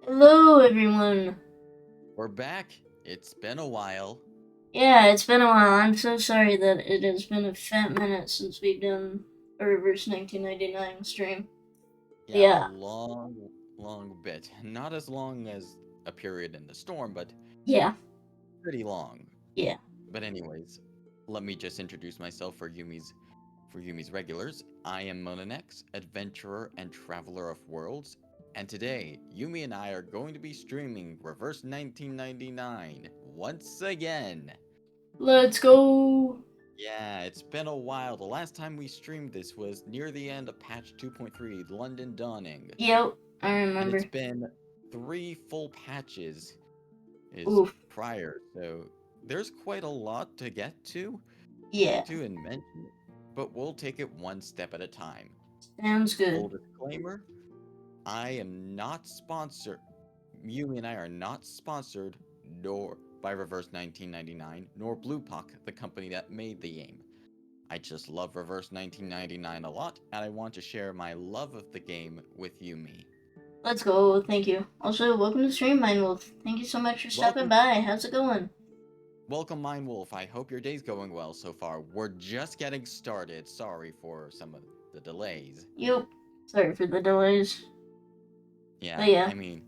Hello, everyone. We're back. It's been a while. Yeah, it's been a while. I'm so sorry that it has been a fat minute since we've done a Reverse 1999 stream. Yeah, a Yeah, long bit. Not as long as a period in the storm, but yeah, pretty long. yeah. But anyways, let me just introduce myself for Yumi's regulars. I am Monanex, adventurer and traveler of worlds, and today Yumi and I are going to be streaming Reverse 1999 once again. Let's go. Yeah, it's been a while. The last time we streamed this was near the end of patch 2.3, London Dawning. Yep, I And it's remember. been three full patches is Oof. prior, so there's quite a lot to get Yeah, and mention, but we'll take it one step at a time. sounds Full good. disclaimer, I am not sponsored. Yumi and I are not sponsored nor by Reverse 1999 nor Bluepuck, the company that made the game. I just love Reverse 1999 a lot, and I want to share my love of the game with Yumi. Let's go. Thank you. Also, welcome to the stream, Mindwolf. Thank you so much for stopping Welcome by. How's it going? Welcome, Mindwolf. I hope your day's going well so far. We're just getting started. Sorry for some of the delays. Yep. Sorry for the delays. But Yeah, yeah. I mean,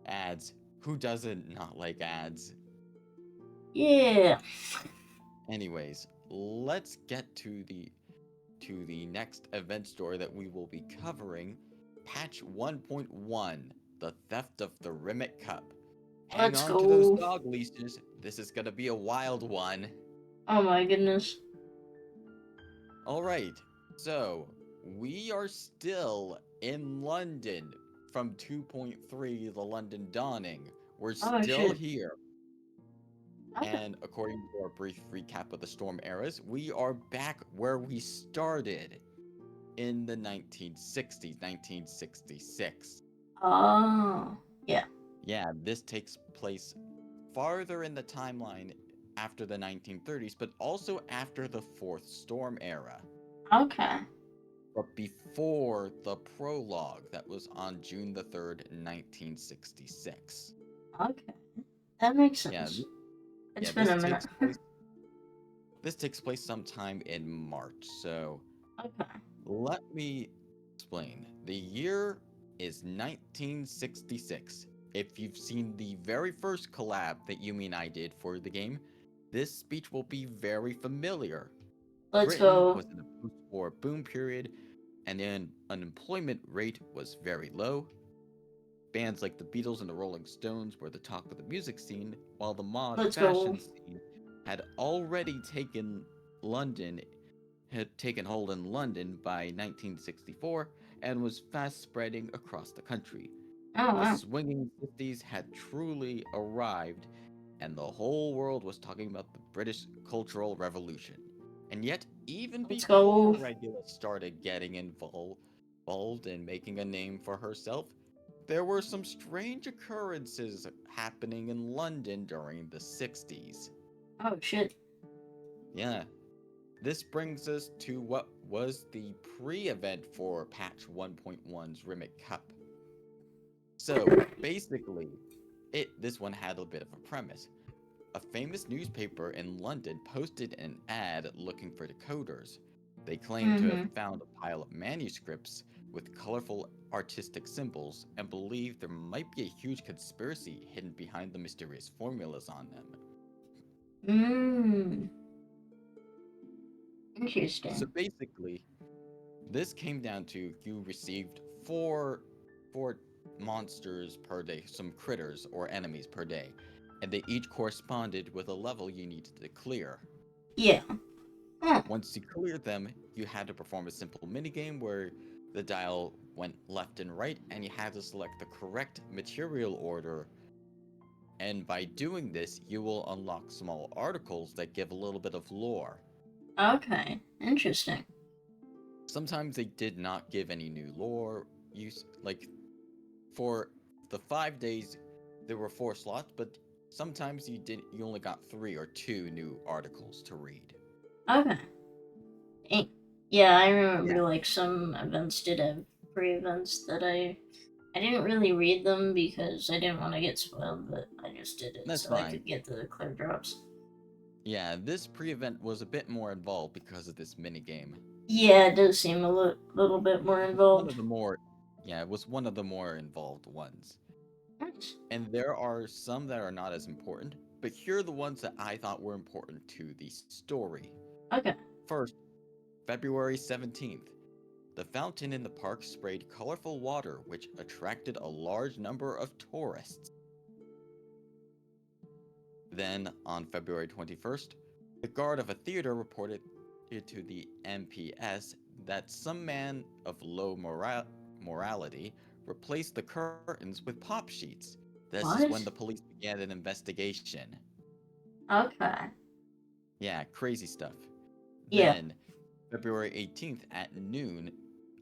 ads. Who doesn't not like ads? Yeah. Anyways, let's get to the next event story that we will be covering. Patch 1.1, the theft of the Rimet Cub. Hang Let's on to those go. dog leashes. This is gonna be a wild one. Oh my goodness. All right, so we are still in London from 2.3, the London Dawning. We're Oh still shit. here. Okay. And according to our brief recap of the storm eras, we are back where we started in the 1960s, 1966. Oh. Yeah. Yeah, this takes place farther in the timeline after the 1930s, but also after the fourth storm era. Okay. But before the prologue that was on June the 3rd, 1966. Okay. That makes Yeah, sense. It's yeah, been a minute. this takes place sometime in March. So, Okay. let me explain. The year is 1966. If you've seen the very first collab that Yumi and I did for the game, this speech will be very familiar. Let's Britain go. was in a post-war boom period, and then unemployment rate was very low. Bands like the Beatles and the Rolling Stones were the talk of the music scene, while the mod Let's go. fashion scene had already London taken hold in London by 1964 and was fast spreading across the country. Oh The wow. swinging 50s had truly arrived, and the whole world was talking about the British Cultural Revolution. And yet, even Let's before go. Regula started getting involved and making a name for herself, there were some strange occurrences happening in London during the 60s. Oh shit. Yeah, this brings us to what was the pre-event for patch 1.1's Rimet Cup. So, basically, this one had a bit of a premise. A famous newspaper in London posted an ad looking for decoders. They claimed to have Mm-hmm. found a pile of manuscripts with colorful artistic symbols and believed there might be a huge conspiracy hidden behind the mysterious formulas on them. Mmm. So Interesting. basically, this came down to you received four monsters per day, some critters or enemies per day, and they each corresponded with a level you needed to clear. Yeah. Huh. Once you cleared them, you had to perform a simple minigame where the dial went left and right, and you had to select the correct material order. And by doing this, you will unlock small articles that give a little bit of lore. Okay. Interesting. Sometimes they did not give any new lore use, like for the 5 days, there were 4 slots, but sometimes you only got 3 or 2 new articles to read. Okay. Dang. Yeah, I Yeah. remember like some events did have pre-events that I I didn't really read them because I didn't want to get spoiled, but I just did it That's so I fine. could get the clear drops. Yeah, this pre-event was a bit more involved because of this minigame. Yeah, it does seem a little bit more One involved. of the more, yeah, it was one of the more involved ones. And there are some that are not as important, but here are the ones that I thought were important to the story. Okay. First, February 17th. The fountain in the park sprayed colorful water, which attracted a large number of tourists. Then, on February 21st, the guard of a theater reported to the MPS that some man of low morality replaced the curtains with pop sheets. This is when What? the police began an investigation. Okay. Yeah, crazy stuff. Yeah. Then, February 18th at noon,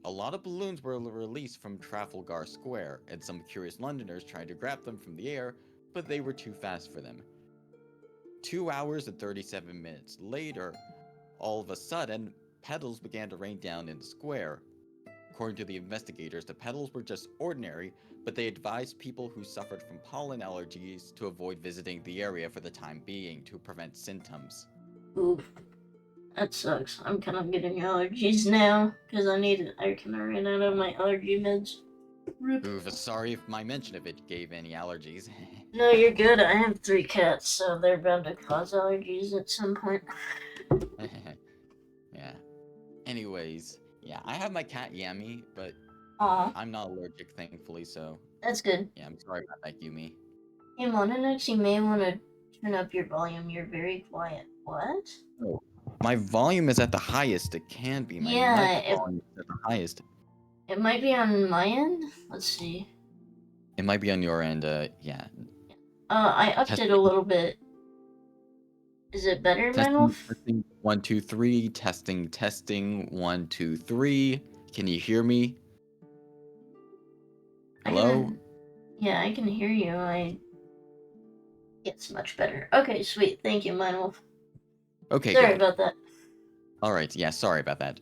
a lot of balloons were released from Trafalgar Square, and some curious Londoners tried to grab them from the air, but they were too fast for them. 2 hours and 37 minutes later, all of a sudden, petals began to rain down in the square. According to the investigators, the petals were just ordinary, but they advised people who suffered from pollen allergies to avoid visiting the area for the time being to prevent symptoms. Oof. That sucks. I'm kind of getting allergies now because I kind of ran out of my allergy meds. Rip. Oof, sorry if my mention of it gave any allergies. No, you're good. I have 3 cats, so they're bound to cause allergies at some point. Yeah. Anyways, yeah, I have my cat Yami, but Aw, I'm not allergic, thankfully, so that's good. yeah, I'm sorry about that, Yumi. Hey, Monanax, you may want to turn up your volume. You're very quiet. What? Oh. My volume is at the highest it can be. My Yeah, mic volume is at the highest. it might be on my end. Let's see. It might be on your end, yeah. I upped it a Testing, little bit. Is it better, testing, Manwolf? testing, 1, 2, 3, testing, testing, 1, 2, 3. Can you hear me? I Hello? can. Yeah, I can hear you. It's much better. Okay, sweet. Thank you, Manwolf. Okay, Sorry good. about that. Alright, yeah, sorry about that.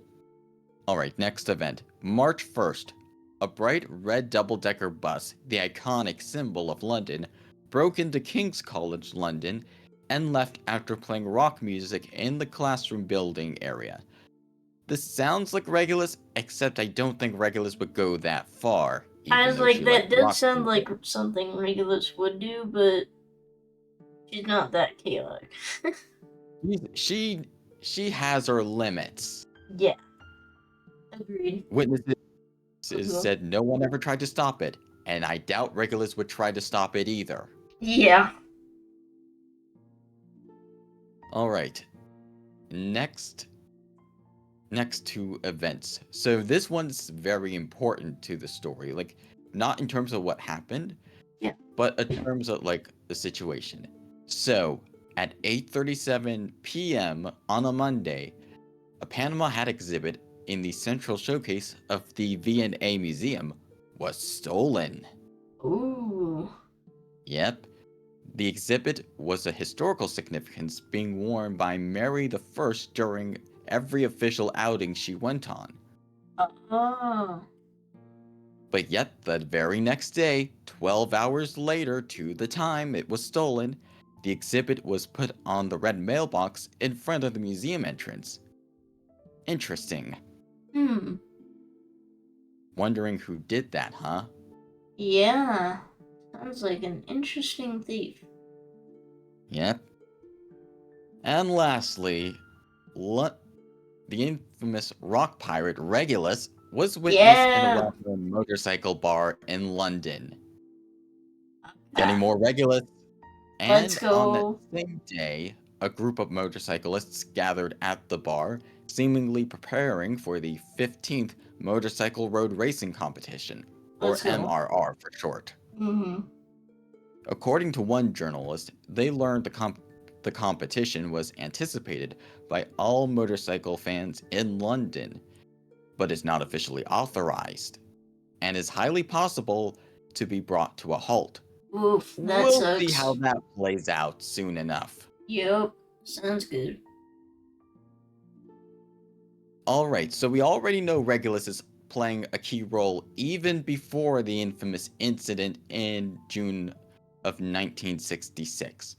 Alright, next event. March 1st. A bright red double-decker bus, the iconic symbol of London, broke into King's College, London, and left after playing rock music in the classroom building area. This sounds like Regulus, except I don't think Regulus would go that far, I even was though like, she that liked does rock sound like music. something Regulus would do, but she's not that chaotic. She has her limits. Yeah, agreed. Witnesses Uh-huh. said no one ever tried to stop it, and I doubt Regulus would try to stop it either. Yeah. Alright, next to events. So this one's very important to the story, like not in terms of what happened, Yeah. but in terms of like the situation. So at 8:37 p.m. on a Monday, a Panama hat exhibit in the central showcase of the V&A Museum was stolen. Ooh. Yep. The exhibit was a historical significance being worn by Mary the First during every official outing she went on. Oh. But yet, the very next day, 12 hours later to the time it was stolen, the exhibit was put on the red mailbox in front of the museum entrance. Interesting. Hmm. Wondering who did that, huh? Yeah. Sounds like an interesting thief. Yep. And lastly, the infamous rock pirate Regulus was witnessed in a Yeah. well-known motorcycle bar in London. Getting Ah, more Regulus, let's and on that go. same day, a group of motorcyclists gathered at the bar, seemingly preparing for the 15th Motorcycle Road Racing Competition, or Let's go. MRR for short. Mm-hmm. According to one journalist, they learned the competition was anticipated by all motorcycle fans in London, but is not officially authorized, and is highly possible to be brought to a halt. Oof, that We'll see how sucks. that plays out soon enough. Yep. Sounds good. Alright, so we already know Regulus is playing a key role even before the infamous incident in June of 1966.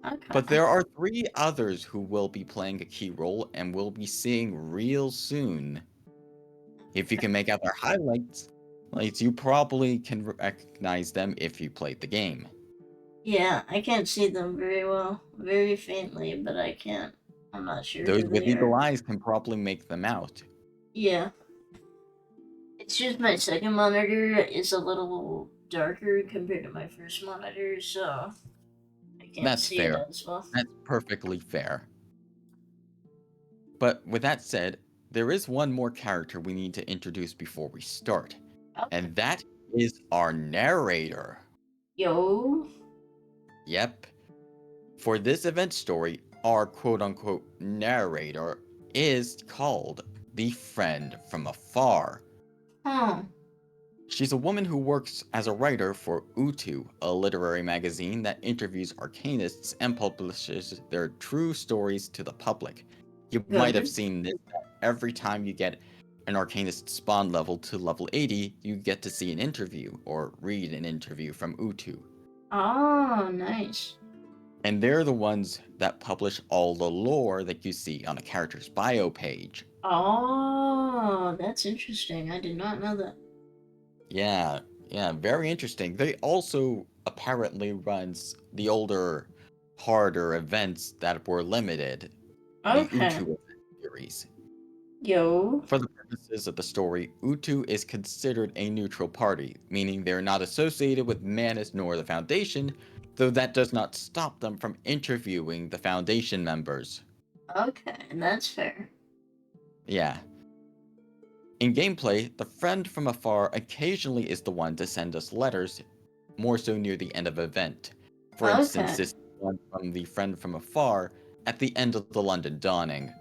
But Okay. there are 3 others who will be playing a key role and we'll be seeing real soon. If you can make out their highlights, you probably can recognize them if you played the game. Yeah, I can't see them very well. Very faintly, but I can't. I'm not sure Those who with they eagle are. eyes can probably make them out. Yeah. It's just my second monitor is a little darker compared to my first monitor, so I can't That's see it fair. as well. That's perfectly fair. But with that said, there is one more character we need to introduce before we start, Okay. and that is our narrator. Yo. Yep. For this event story, our quote-unquote narrator is called the Friend from Afar. Huh. She's a woman who works as a writer for Utu, a literary magazine that interviews arcanists and publishes their true stories to the public. You might have Good. seen this that every time you get an arcanist spawn level to level 80, you get to see an interview or read an interview from Utu. Oh, nice. And they're the ones that publish all the lore that you see on a character's bio page. Oh, that's interesting. I did not know that. Yeah, yeah, very interesting. They also apparently runs the older, harder events that were limited, the Okay. Utu event series. Yo. For the purposes of the story, Utu is considered a neutral party, meaning they're not associated with Manus nor the Foundation, though that does not stop them from interviewing the Foundation members. Okay, that's fair. Yeah. In gameplay, the Friend from Afar occasionally is the one to send us letters, more so near the end of event. For instance, Okay. this one from the Friend from Afar at the end of the London Dawning.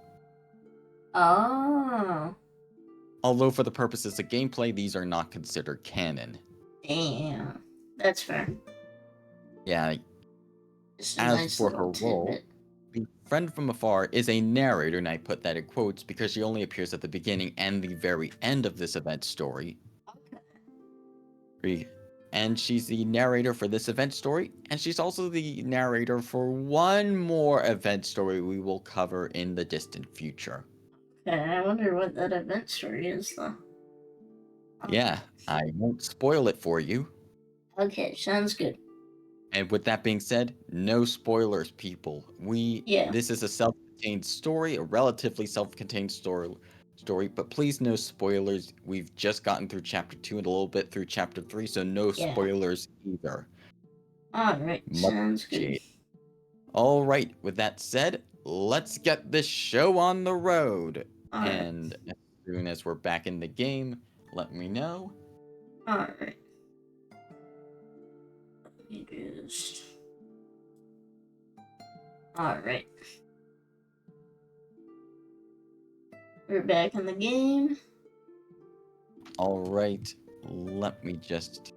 Oh. Although for the purposes of gameplay, these are not considered canon. Damn. That's fair. Yeah, Just a as nice for little her role, tidbit. the Friend from Afar is a narrator, and I put that in quotes because she only appears at the beginning and the very end of this event story. Okay. And she's the narrator for this event story, and she's also the narrator for one more event story we will cover in the distant future. Okay, I wonder what that event story is, though. Yeah, I won't spoil it for you. Okay, sounds good. And with that being said, no spoilers, people. Yeah. This is a self-contained story, a relatively self-contained story, but please no spoilers. We've just gotten through chapter 2 and a little bit through chapter 3, so no Yeah. spoilers either. Alright, Much sounds good. appreciated. All right, with that said, let's get this show on the road. Alright. And as soon as we're back in the game, let me know. Alright. Let me just. Alright. We're back in the game. All right, let me just.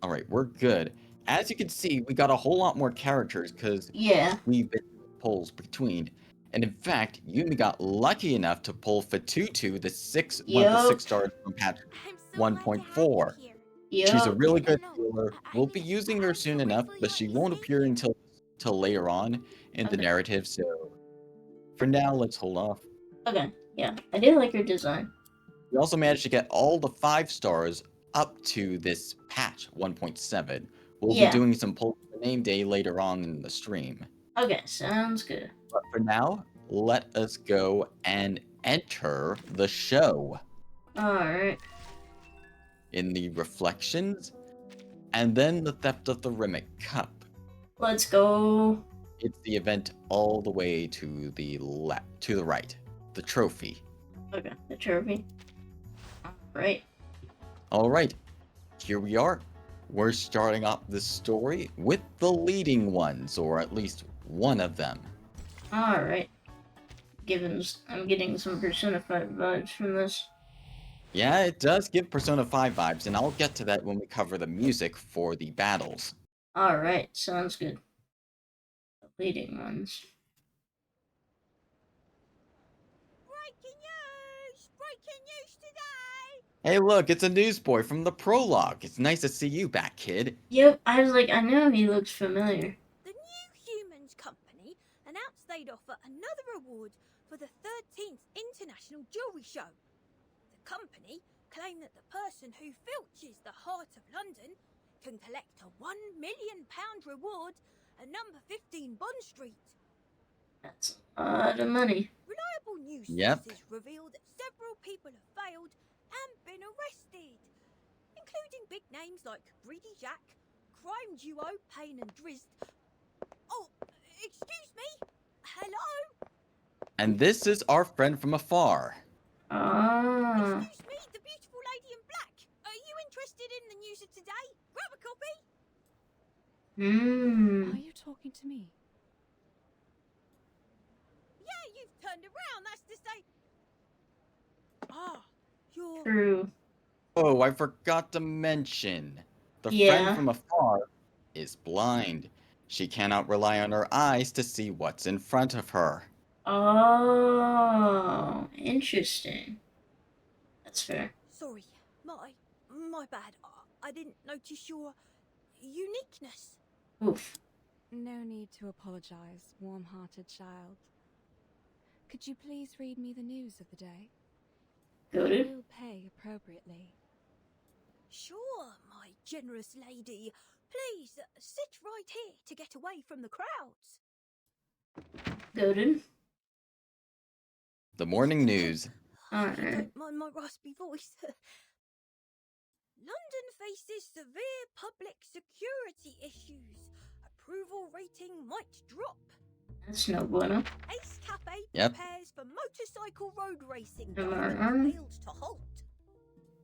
All right, we're good. As you can see, we got a whole lot more characters because Yeah. we've been polls between. And in fact, Yumi got lucky enough to pull Fatutu, one of the 6 Yup. stars from patch I'm so glad to have 1.4. you here. She's a Yup. really good No, healer. I We'll be mean, using her I'm soon so enough, grateful but she you won't stayed appear here. until later on in the Okay. narrative. So for now, let's hold off. Okay. Yeah. I do like her design. We also managed to get all the 5 stars up to this patch 1.7. We'll be Yeah. doing some polls for name day later on in the stream. Okay, sounds good. But for now, let us go and enter the show Alright. in the reflections and then the theft of the Rimet Cup. Let's go. It's the event all the way to the right, the trophy. Okay, the trophy. Alright. All right, here we are. We're starting off this story with the leading ones, or at least one of them. Alright. I'm getting some Persona 5 vibes from this. Yeah, it does give Persona 5 vibes, and I'll get to that when we cover the music for the battles. Alright, sounds good. The leading ones. Breaking news! Breaking news today! Hey, look, it's a newsboy from the prologue. It's nice to see you back, kid. Yep, I was like, I know he looks familiar. The New Humans Company announced they'd offer another award for the 13th International Jewellery Show. The company claimed that the person who filches the heart of London can collect a £1 million reward at number 15 Bond Street. That's a lot of money. Reliable news Yep. sources reveal that several people have failed and been arrested, including big names like Greedy Jack, crime duo Payne and Drizzt. Oh, excuse me? Hello? And this is our friend from afar. Ah. Excuse me, the beautiful lady in black. Are you interested in the news of today? Grab a copy. Hmm. Are you talking to me? Yeah, you've turned around, that's to say. Ah, you're... True. Oh, I forgot to mention. The Yeah. friend from afar is blind. She cannot rely on her eyes to see what's in front of her. Oh, interesting. That's fair. Sorry, my bad. I didn't notice your uniqueness. Oof. No need to apologize, warm-hearted child. Could you please read me the news of the day? Goated. We'll pay appropriately. Sure, my generous lady. Please, sit right here to get away from the crowds. Goated. The morning news. If you Alright. don't mind my raspy voice. London faces severe public security issues. Approval rating might drop. That's no bueno. Ace Cafe Yep. prepares for motorcycle road racing. Alright. Failed to halt.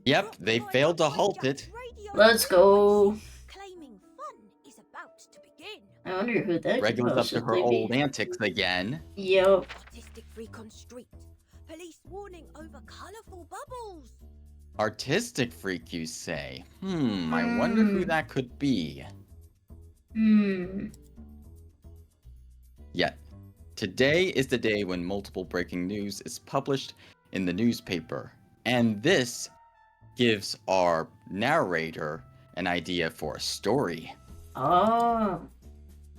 Yep, Rock they rider failed to halt hijacks it. radio Let's go. frequency, claiming fun is about to begin. I wonder who that could Regula's up to her possibly old be. antics again. Yup. Artistic freak on street. Police warning over colourful bubbles. Artistic freak, you say? I wonder who Hmm. that could be. Yet, today is the day when multiple breaking news is published in the newspaper. And this gives our narrator an idea for a story. Oh.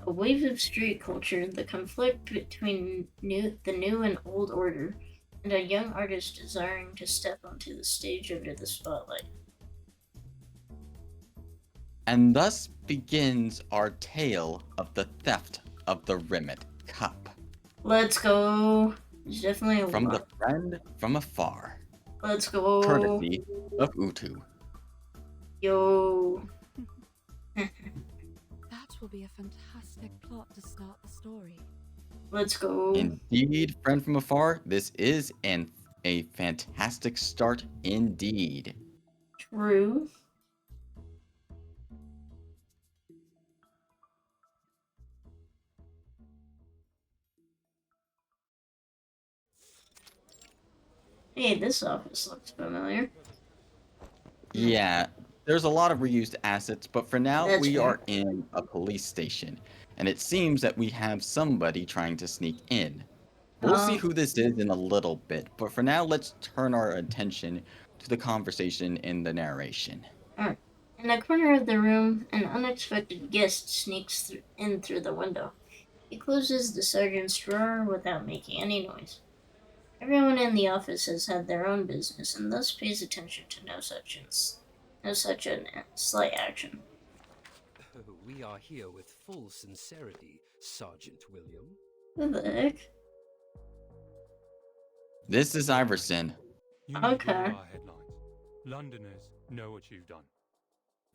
A wave of street culture, the conflict between the new and old order, and a young artist desiring to step onto the stage under the spotlight. And thus begins our tale of the theft of the Rimet Cup. Let's go. There's definitely a From the lot. friend from afar. Let's go. Courtesy of Utu. Yo. That will be a fantastic plot to start the story. Let's go. Indeed, friend from afar, this is a fantastic start indeed. True. Hey, this office looks familiar. Yeah, there's a lot of reused assets, but for now That's we fair. are in a police station, and it seems that we have somebody trying to sneak in. We'll see who this is in a little bit, but for now let's turn our attention to the conversation in the narration. In a corner of the room, an unexpected guest sneaks in through the window. He closes the sergeant's drawer without making any noise. Everyone in the office has had their own business and thus pays attention to no such a slight action. We are here with full sincerity, Sergeant William. Who the heck? This is Iverson. You need to Okay. read our headlines. Londoners know what you've done.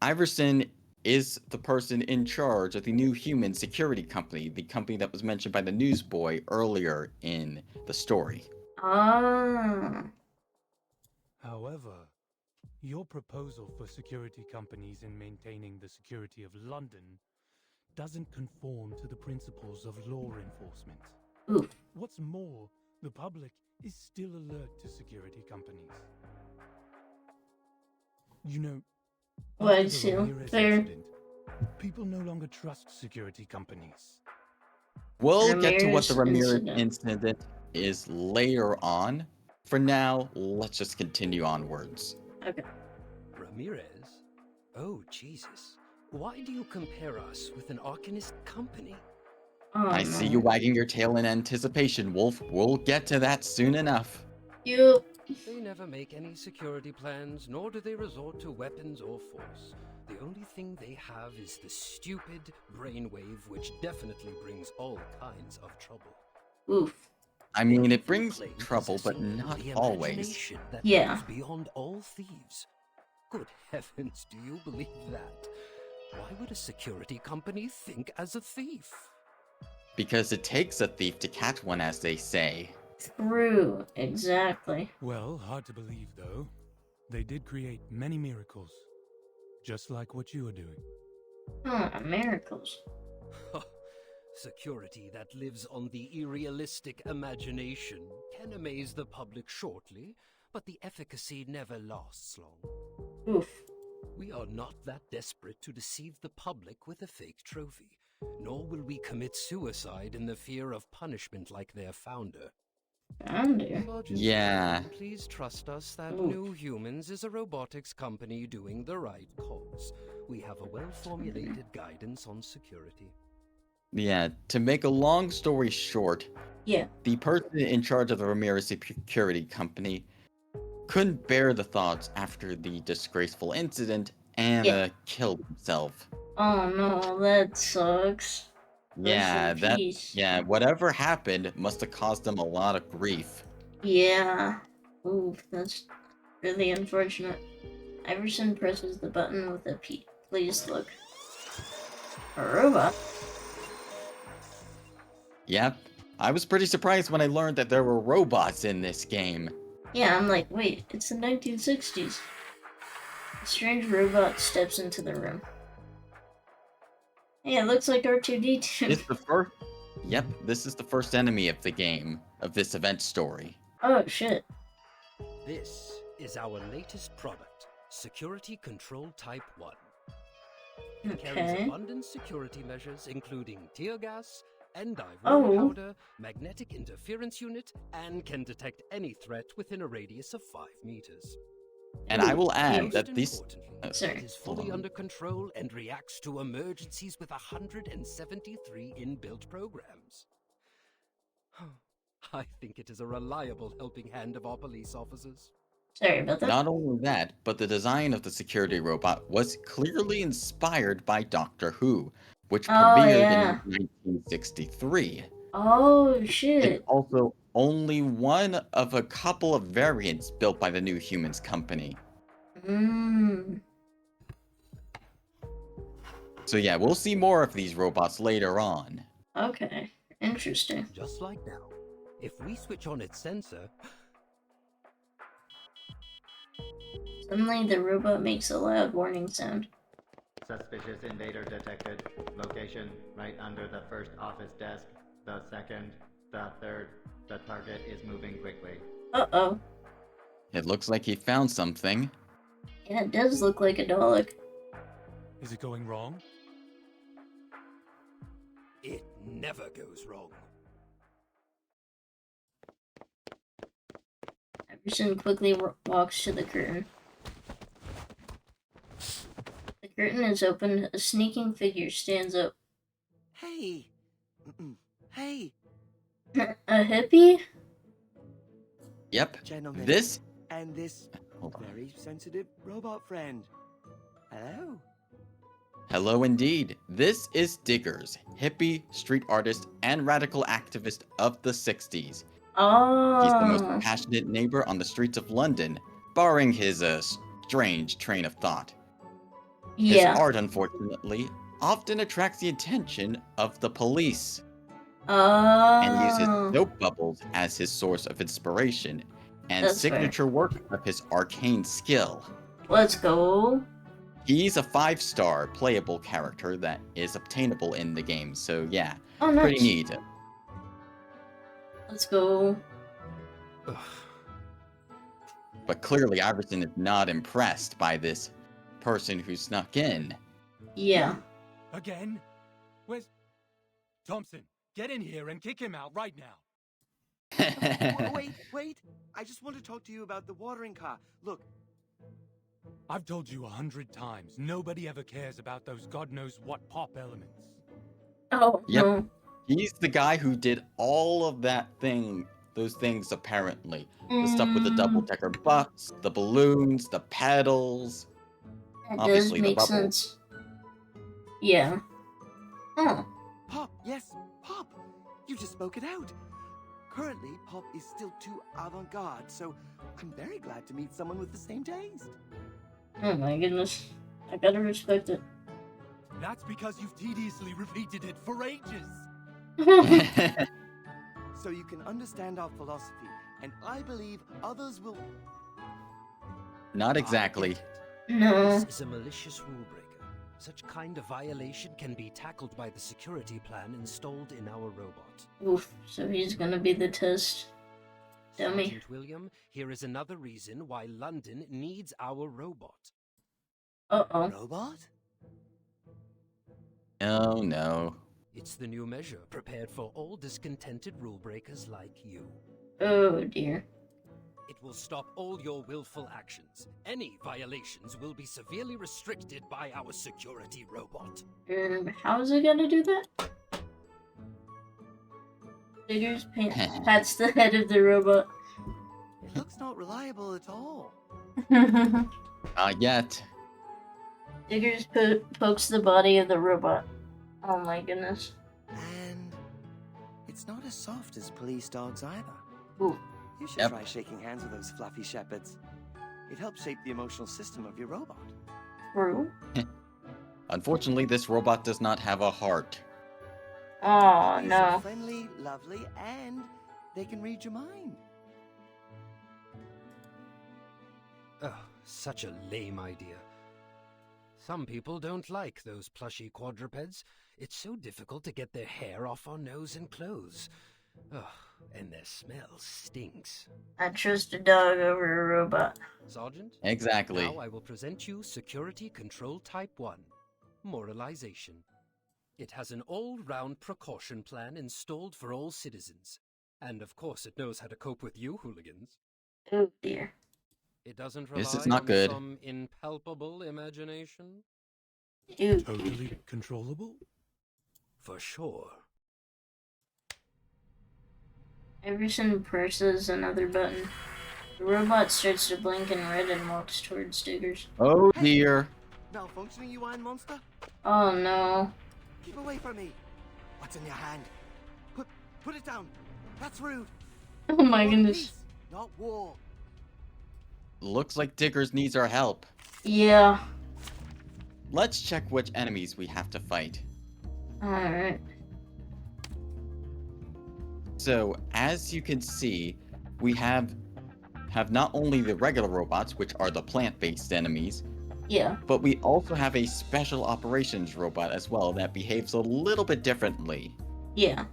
Iverson is the person in charge of the New Human Security Company, the company that was mentioned by the newsboy earlier in the story. Ah. However, your proposal for security companies in maintaining the security of London doesn't conform to the principles of law enforcement. Ooh. What's more, the public is still alert to security companies. You know, Well, after I the see. Ramirez Fair. incident, people no longer trust security companies. We'll get to what the Ramirez Ramirez incident is later on. For now, let's just continue onwards. Okay. Ramirez? Oh, Jesus. Why do you compare us with an Arcanist company? Oh, I see you no. wagging your tail in anticipation, Wolf. We'll get to that soon enough. You. They never make any security plans, nor do they resort to weapons or force. The only thing they have is the stupid brainwave, which definitely brings all kinds of trouble. Oof. I They mean, it even brings claim trouble, but possessing not the always. imagination that Yeah. goes beyond all thieves. Good heavens, do you believe that? Why would a security company think as a thief? Because it takes a thief to catch one, as they say. True. Exactly. Well, hard to believe, though. They did create many miracles, just like what you are doing. Oh, miracles. Security that lives on the irrealistic imagination can amaze the public shortly, but the efficacy never lasts long. Oof. We are not that desperate to deceive the public with a fake trophy, nor will we commit suicide in the fear of punishment like their founder. Founder. Sergeant Yeah. Brown, please trust us that Oof. New Humans is a robotics company doing the right cause. We have a well-formulated guidance on security. Yeah, to make a long story short, Yeah. the person in charge of the Ramirez Security Company couldn't bear the thoughts after the disgraceful incident and Yeah. killed himself. Oh no, that sucks. Yeah, Rest in peace. whatever happened must have caused him a lot of grief. Yeah. Oof, that's really unfortunate. Iverson presses the button with a pleased look. A robot? Yep, I was pretty surprised when I learned that there were robots in this game. Yeah, I'm like, wait, it's the 1960s. A strange robot steps into the room. Hey, it looks like R2-D2. It's the first. Yep, this is the first enemy of the game, of this event story. Oh, shit. This is our latest product, Security Control Type 1. It carries Okay. abundant security measures, including tear gas, endive Oh. powder, magnetic interference unit, and can detect any threat within a radius of 5 meters. And I will add Most that these. importantly, Sorry. it is hold fully on. under control and reacts to emergencies with 173 inbuilt programs. I think it is a reliable helping hand of our police officers. Sorry about that. Not only that, but the design of the security robot was clearly inspired by Doctor Who, which Oh, premiered yeah. in 1963. Oh, It's shit. also only one of a couple of variants built by the New Humans company. Mmm. So yeah, we'll see more of these robots later on. Okay. Interesting. Just like now. If we switch on its sensor, Suddenly, the robot makes a loud warning sound. Suspicious invader detected. Location right under the first office desk. The second, the third. The target is moving quickly. Uh-oh. It looks like he found something. Yeah, it does look like a Dalek. Is it going wrong? it never goes wrong. Iverson quickly walks to the curtain. The curtain is opened. A sneaking figure stands up. Hey! Hey! A hippie? Yep. Gentlemen. This. And this Hold on. very sensitive robot friend. Hello? Hello indeed. This is Diggers, hippie, street artist, and radical activist of the 60s. He's the most Oh. passionate neighbor on the streets of London, barring his strange train of thought. His Yeah. art, unfortunately, often attracts the attention of the police, Oh. and uses soap bubbles as his source of inspiration and That's fair. signature work of his arcane skill. Let's go. He's a 5-star playable character that is obtainable in the game, so yeah, Oh, nice. pretty neat. Let's go. Ugh. But clearly Iverson is not impressed by this person who snuck in. Yeah. Again? Where's... Thompson, get in here and kick him out right now. Wait! I just want to talk to you about the watering car. Look, I've told you 100 times, nobody ever cares about those god knows what pop elements. Oh, Yep. no. He's the guy who did all of those things apparently. The stuff with the double-decker bus, the balloons, the pedals, That does obviously the make bubbles. sense. Yeah. Oh. Pop, yes, Pop! You just spoke it out. Currently, Pop is still too avant-garde, so I'm very glad to meet someone with the same taste. Oh my goodness. I gotta respect it. That's because you've tediously repeated it for ages. So you can understand our philosophy, and I believe others will... Not exactly. No. This is a malicious rule breaker. Such kind of violation can be tackled by the security plan installed in our robot. Oof. So he's gonna be the test. Dummy. Sergeant William, here is another reason why London needs our robot. Uh-oh. Robot? Oh no. It's the new measure prepared for all discontented rule breakers like you. Oh dear. It will stop all your willful actions. Any violations will be severely restricted by our security robot. How is it gonna do that? Diggers pats the head of the robot. It looks not reliable at all. Not yet. Diggers pokes the body of the robot. Oh my goodness. And it's not as soft as police dogs either. Ooh. You should Yep. try shaking hands with those fluffy shepherds. It helps shape the emotional system of your robot. True. Unfortunately, this robot does not have a heart. Oh These no. are friendly, lovely, and they can read your mind. Oh, such a lame idea. Some people don't like those plushy quadrupeds. It's so difficult to get their hair off our nose and clothes. Oh, and their smell stinks. I trust a dog over a robot. Sergeant? Exactly. Now I will present you Security Control Type 1. Moralization. It has an all-round precaution plan installed for all citizens. And of course it knows how to cope with you hooligans. Oh dear. It doesn't rely This is not on good. some impalpable imagination. Ew. Totally controllable? For sure. Everson presses another button. The robot starts to blink in red and walks towards Diggers. Oh dear. Malfunctioning, you iron monster? Oh no. Keep away from me. What's in your hand? Put it down. That's rude. Oh my We want goodness. peace, not war. Looks like Diggers needs our help. Yeah. Let's check which enemies we have to fight. Alright. So, as you can see, we have not only the regular robots, which are the plant-based enemies, Yeah. but we also have a special operations robot as well that behaves a little bit differently. Yeah.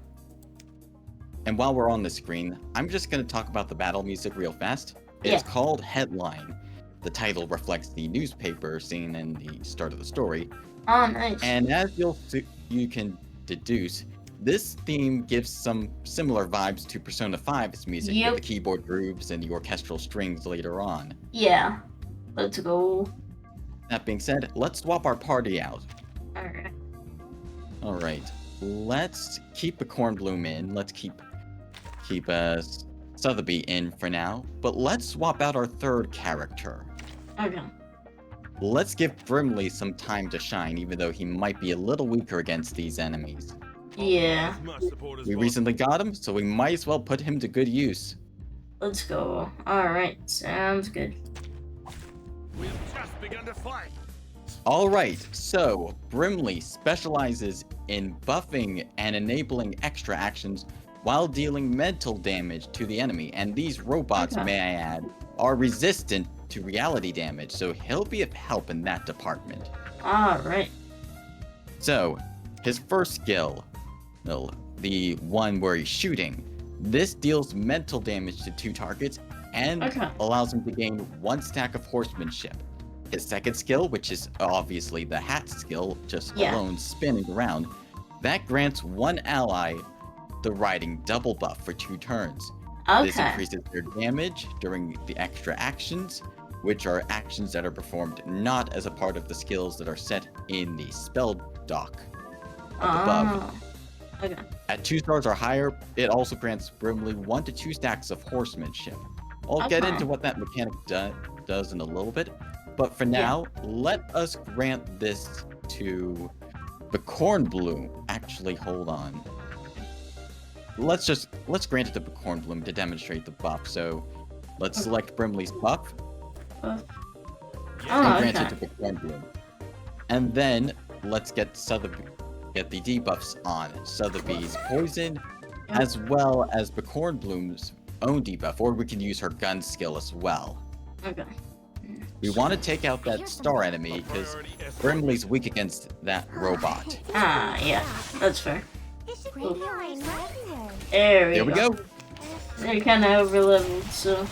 And while we're on the screen, I'm just going to talk about the battle music real fast. It's Yeah. called Headline. The title reflects the newspaper scene in the start of the story. Oh nice. And as you can deduce, this theme gives some similar vibes to Persona 5's music Yep. with the keyboard grooves and the orchestral strings later on. Yeah. Let's go. That being said, let's swap our party out. Alright. Alright, let's keep a Cornbloom in. Let's keep Sotheby in for now. But let's swap out our third character. Okay. Let's give Brimley some time to shine, even though he might be a little weaker against these enemies. Yeah. We recently got him, so we might as well put him to good use. Let's go. Alright. Sounds good. We've just begun to fight. Alright, so Brimley specializes in buffing and enabling extra actions while dealing mental damage to the enemy, and these robots, Okay. may I add, are resistant to reality damage, so he'll be of help in that department. Alright. So, his first skill, well, the one where he's shooting, this deals mental damage to 2 targets and Okay. allows him to gain 1 stack of horsemanship. His second skill, which is obviously the hat skill, just Yeah. alone spinning around, that grants 1 ally the riding double buff for 2 turns. This Okay. increases their damage during the extra actions, which are actions that are performed not as a part of the skills that are set in the spell dock up above. Okay. At 2 stars or higher, it also grants Brimley 1 to 2 stacks of horsemanship. I'll get into what that mechanic does in a little bit, but for now, let us grant this to the Cornbloom. Actually, hold on. Let's grant it to the Cornbloom to demonstrate the buff. So let's select Brimley's buff and grant it to the Cornbloom. And then let's get the debuffs on Sotheby's poison, as well as the Cornbloom's own debuff, or we can use her gun skill as well. Okay. We want to take out that star enemy because Brimley's weak against that robot. Yeah, that's fair. Oof. There There we go. They're kind of overleveled, so.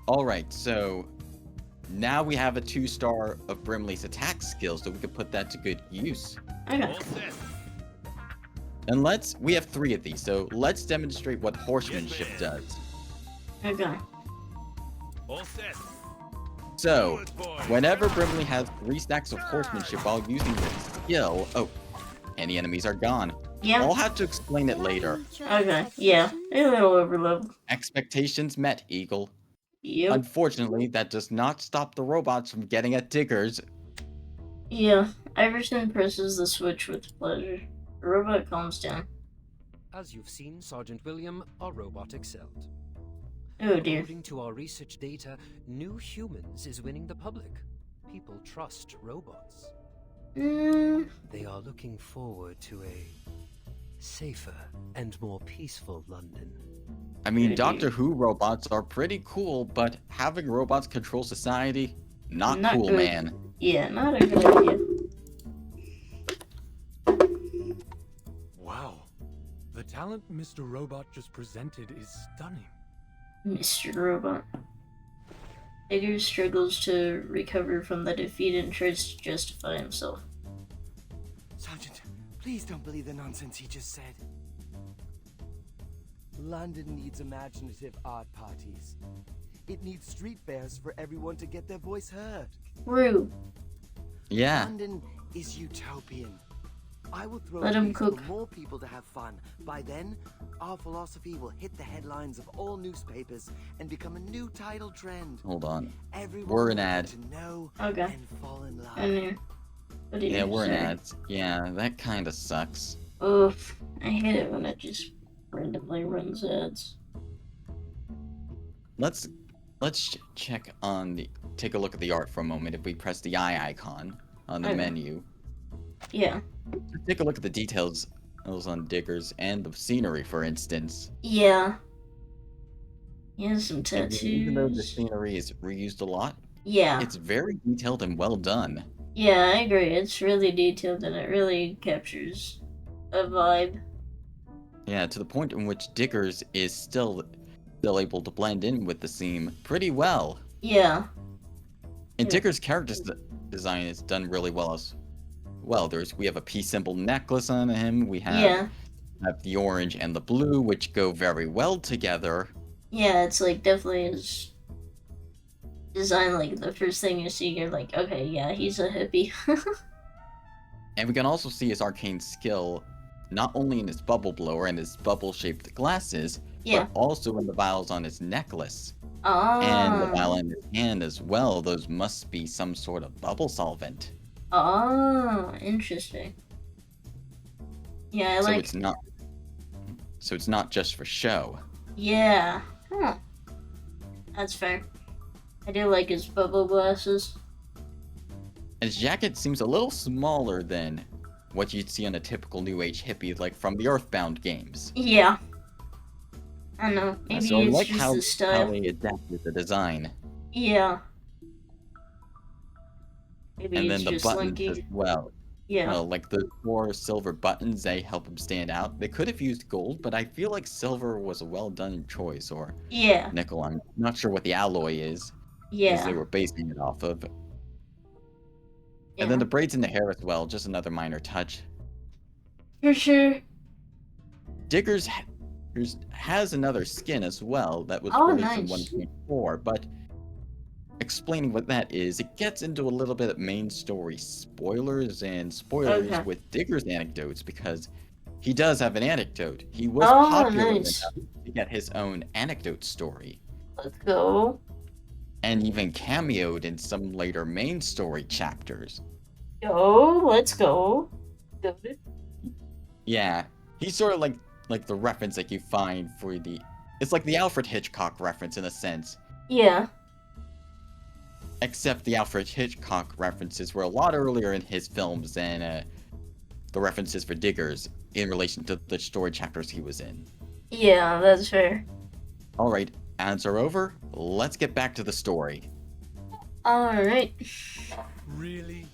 Alright, so now we have a 2-star of Brimley's attack skills, so we can put that to good use. Okay. And we have 3 of these, so let's demonstrate what horsemanship does. Okay. All set. So, whenever Brimley has 3 stacks of horsemanship while using this skill, any enemies are gone. Yeah. I'll have to explain it later. Okay. Yeah. They're a little overleveled. Expectations met, Eagle. Yep. Unfortunately, that does not stop the robots from getting at diggers. Yeah. Iverson presses the switch with pleasure. The robot calms down. As you've seen, Sergeant William, our robot excelled. Oh dear. According to our research data, New Humans is winning the public. People trust robots. They are looking forward to a safer and more peaceful London. I mean, Doctor Who robots are pretty cool, but having robots control society, not cool, good. man. Yeah, not a good idea. Wow. The talent Mr. Robot just presented is stunning. Mr. Robot. Edgar struggles to recover from the defeat and tries to justify himself. Sergeant, please don't believe the nonsense he just said. London needs imaginative art parties. It needs street fairs for everyone to get their voice heard. Rue. Yeah. London is utopian. I will throw Let a him feast cook. for more people to have fun. By then, our philosophy will hit the headlines of all newspapers and become a new title trend. Hold on. Everyone We're an will ad. get to know Okay. and fall in love. And there. What do you Yeah, we're in say? ads. Yeah, that kind of sucks. Oof. I hate it when it just randomly runs ads. Let's check on take a look at the art for a moment. If we press the eye icon on the Okay. menu, Yeah. just take a look at the details on diggers and the scenery, for instance. Yeah. He has some And tattoos. even though the scenery is reused a lot, Yeah. it's very detailed and well done. Yeah, I agree. It's really detailed and it really captures a vibe. Yeah, to the point in which diggers is still able to blend in with the scene pretty well. Yeah. And Yeah. Digger's character design is done really well as well. We have a peace symbol necklace on him. We have the orange and the blue, which go very well together. Yeah, it's like definitely his design. Like the first thing you see, you're like, okay, yeah, he's a hippie. And we can also see his arcane skill not only in his bubble blower and his bubble-shaped glasses, Yeah. but also in the vials on his necklace. Ah. And the vial in his hand as well. Those must be some sort of bubble solvent. Oh, interesting. Yeah, I So like. it's not just for show. Yeah. Huh. That's fair. I do like his bubble glasses. And his jacket seems a little smaller than what you'd see on a typical New Age hippie, like from the Earthbound games. Yeah. I don't know. Maybe So I it's like just how the style. they adapted the design. Yeah. Maybe And it's then the just buttons slinky. as well. Yeah. Well, like the 4 silver buttons, they help him stand out. They could have used gold, but I feel like silver was a well done choice, or Yeah. nickel. I'm not sure what the alloy is, because Yeah. they were basing it off of. Yeah. And then the braids in the hair as well, just another minor touch. For sure. Digger's has another skin as well that was Oh, released in nice. 1.4, but explaining what that is, it gets into a little bit of main story spoilers and spoilers Okay. with Digger's anecdotes because he does have an anecdote. He was Oh, popular nice. enough to get his own anecdote story, Let's go. and even cameoed in some later main story chapters. Go. Let's go. Go. Yeah, he's sort of like the reference that you find for the. It's like the Alfred Hitchcock reference in a sense, Yeah. except the Alfred Hitchcock references were a lot earlier in his films than the references for Diggers in relation to the story chapters he was in. Yeah, that's fair. Alright, ads are over. Let's get back to the story. Alright. Really?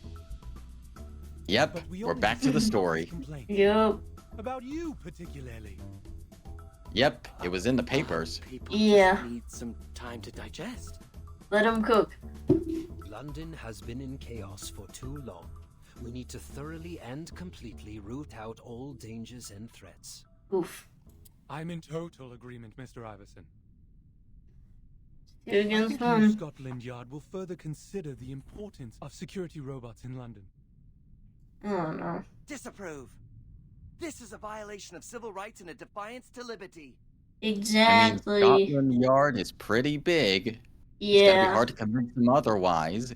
Yep, But we we're only back to the received story. another complaint. Yup. About you, particularly. Yep, it was in the papers. People Yeah. just need some time to digest. Let him cook. London has been in chaos for too long. We need to thoroughly and completely root out all dangers and threats. Oof. I'm in total agreement, Mr. Iverson. Two I against think New one. Scotland Yard will further consider the importance of security robots in London. Oh no. Disapprove. This is a violation of civil rights and a defiance to liberty. I mean, Exactly. Scotland Yard is pretty big. It's gotta be Yeah. hard to convince them otherwise.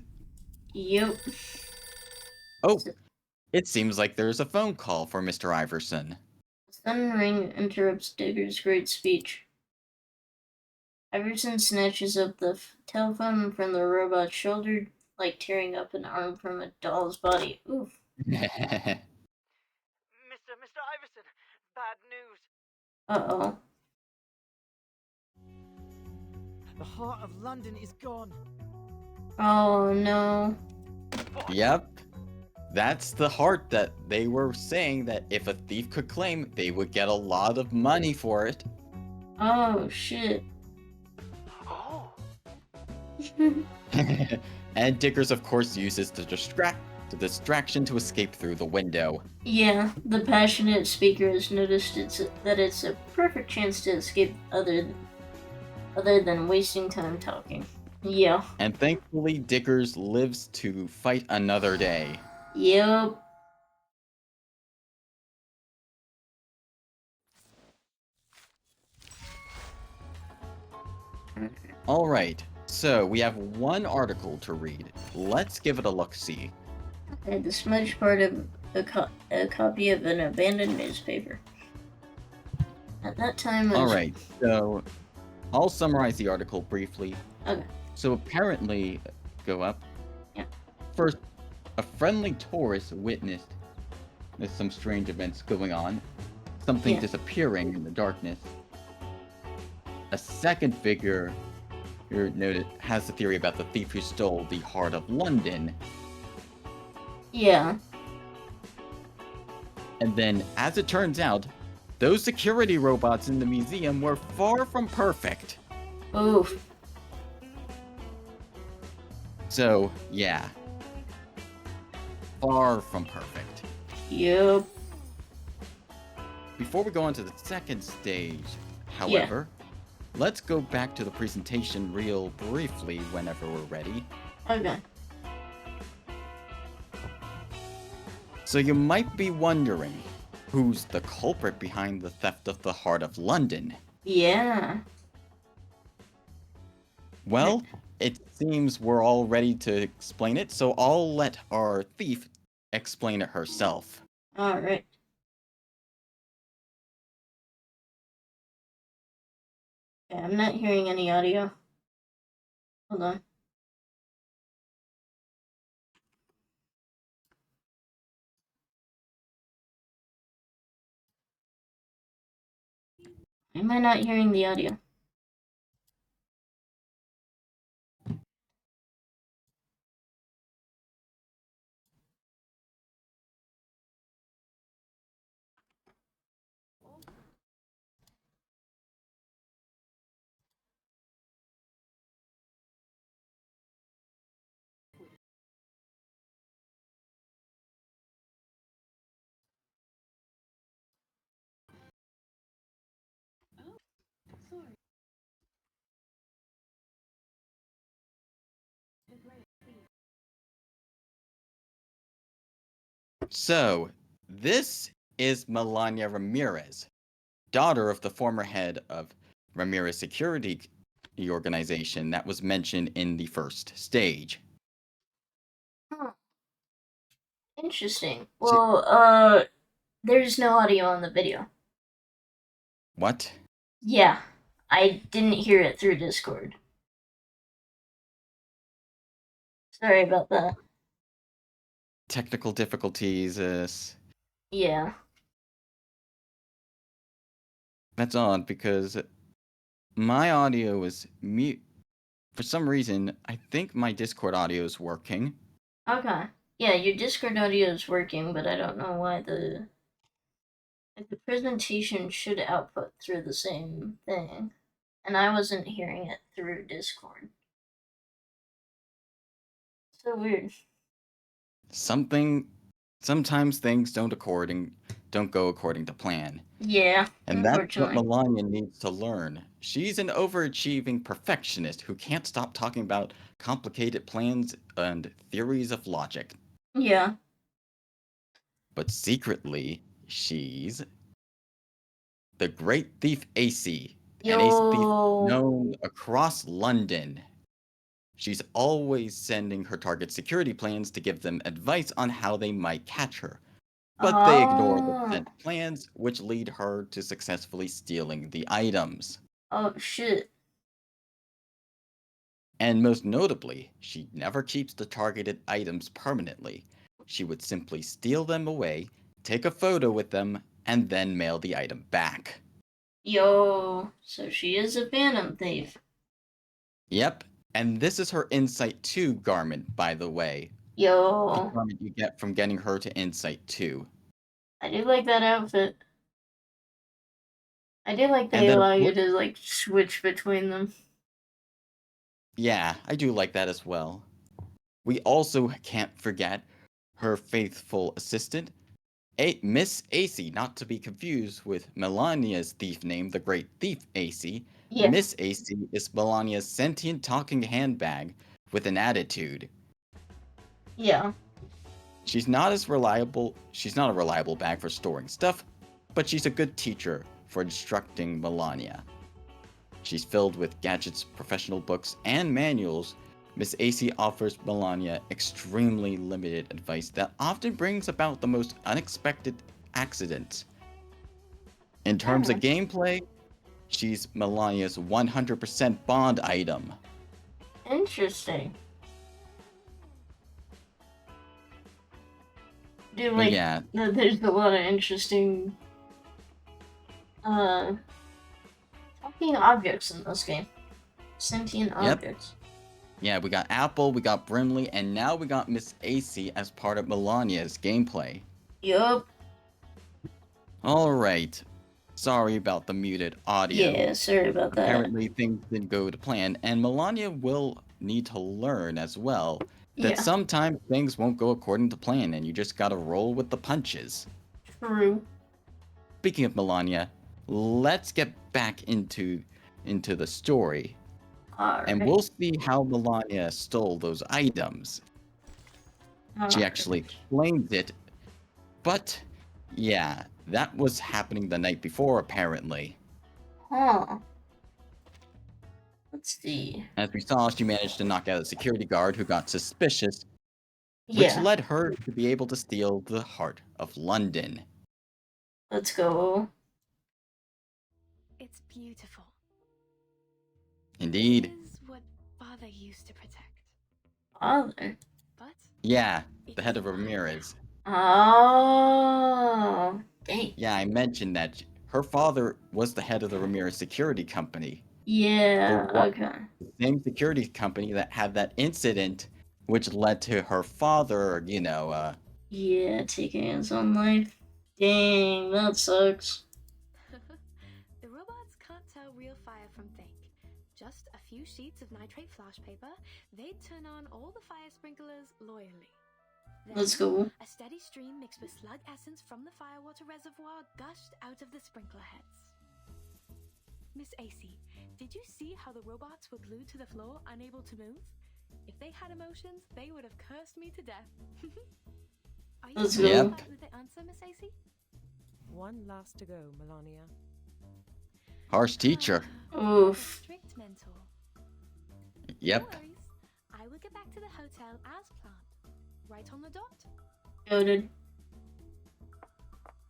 Yup. Oh, it seems like there's a phone call for Mr. Iverson. The sudden ring interrupts Digger's great speech. Iverson snatches up the telephone from the robot's shoulder, like tearing up an arm from a doll's body. Oof. Mr. Iverson, bad news. Uh-oh. The heart of London is gone. Oh no. Yep. That's the heart that they were saying that if a thief could claim, they would get a lot of money for it. Oh shit. Oh. And Dickers, of course, uses the distraction to escape through the window. Yeah, the passionate speaker has noticed that it's a perfect chance to escape other than wasting time talking. Yeah. And thankfully, Dickers lives to fight another day. Yup. Alright, so we have one article to read. Let's give it a look-see. And the smudged part of a copy of an abandoned newspaper. At that time, Alright, so I'll summarize the article briefly. Okay. So apparently, go up. Yeah. First, a friendly tourist witnessed there's some strange events going on. Something Yeah. disappearing in the darkness. A second figure here noted has the theory about the thief who stole the heart of London. Yeah. And then, as it turns out, those security robots in the museum were far from perfect. Oof. So, yeah. Far from perfect. Yup. Before we go on to the second stage, however, let's go back to the presentation real briefly whenever we're ready. Okay. So you might be wondering, who's the culprit behind the theft of the Heart of London? Yeah. Well, it seems we're all ready to explain it, so I'll let our thief explain it herself. Alright. Okay, I'm not hearing any audio. Hold on. Am I not hearing the audio? So, this is Melania Ramirez, daughter of the former head of Ramirez Security Organization that was mentioned in the first stage. Huh. Interesting. She- Well, there's no audio on the video. What? Yeah, I didn't hear it through Discord. Sorry about that. Technical difficulties. Yeah. That's odd because my audio is mute. For some reason, I think my Discord audio is working. Okay. Yeah, your Discord audio is working, but I don't know why the presentation should output through the same thing, and I wasn't hearing it through Discord. So weird. Sometimes things don't go according to plan. Yeah, And that's what unfortunately. Melania needs to learn. She's an overachieving perfectionist who can't stop talking about complicated plans and theories of logic. Yeah. But secretly, she's the Great Thief AC, an ace thief Yo. known across London. She's always sending her target security plans to give them advice on how they might catch her. But they ignore the Oh. sent plans, which lead her to successfully stealing the items. Oh shit. And most notably, she never keeps the targeted items permanently. She would simply steal them away, take a photo with them, and then mail the item back. Yo. So she is a phantom thief. Yep, and this is her Insight 2 garment, by the way. The Yo. garment you get from getting her to Insight 2. I do like that outfit. I do like And they then, allow you to like switch between them. yeah, I do like that as well. We also can't forget her faithful assistant, Miss AC, not to be confused with Melania's thief name, the Great Thief AC. Yeah. Miss AC is Melania's sentient talking handbag with an attitude. Yeah. She's not a reliable bag for storing stuff, but she's a good teacher for instructing Melania. She's filled with gadgets, professional books, and manuals. Miss AC offers Melania extremely limited advice that often brings about the most unexpected accidents. In terms of gameplay, she's Melania's 100% bond item. Interesting. Do like Yeah. there's a lot of interesting talking objects in this game. Sentient objects. Yeah, we got Apple, we got Brimley, and now we got Miss AC as part of Melania's gameplay. Yup. Alright. Sorry about the muted audio. Yeah, sorry about that. Apparently things didn't go to plan, and Melania will need to learn as well that sometimes things won't go according to plan, and you just gotta roll with the punches. True. Speaking of Melania, let's get back into the story. And we'll see how Melania stole those items. She actually explains it, but yeah, that was happening the night before, apparently. Huh. Let's see. As we saw, she managed to knock out a security guard who got suspicious, which led her to be able to steal the heart of London. Let's go. It's beautiful. Indeed. It is what father used to protect. Father? But Yeah, the head of Ramirez. Oh, dang. Yeah, I mentioned that her father was the head of the Ramirez Security Company. Yeah, okay. The same security company that had that incident, which led to her father, yeah, taking his own life. Dang, that sucks. The robots can't tell real fire from fake. Just a few sheets of nitrate flash paper, they'd turn on all the fire sprinklers loyally. Then, Let's go. a steady stream mixed with slug essence from the firewater reservoir gushed out of the sprinkler heads. Miss AC, did you see how the robots were glued to the floor, unable to move? If they had emotions, they would have cursed me to death. Are you Let's go. Yep. satisfied with the answer, Miss AC? One last to go, Melania. Harsh teacher. Oof. Strict mentor. Yep. No worries. I will get back to the hotel as planned. Right on the dot. Noted.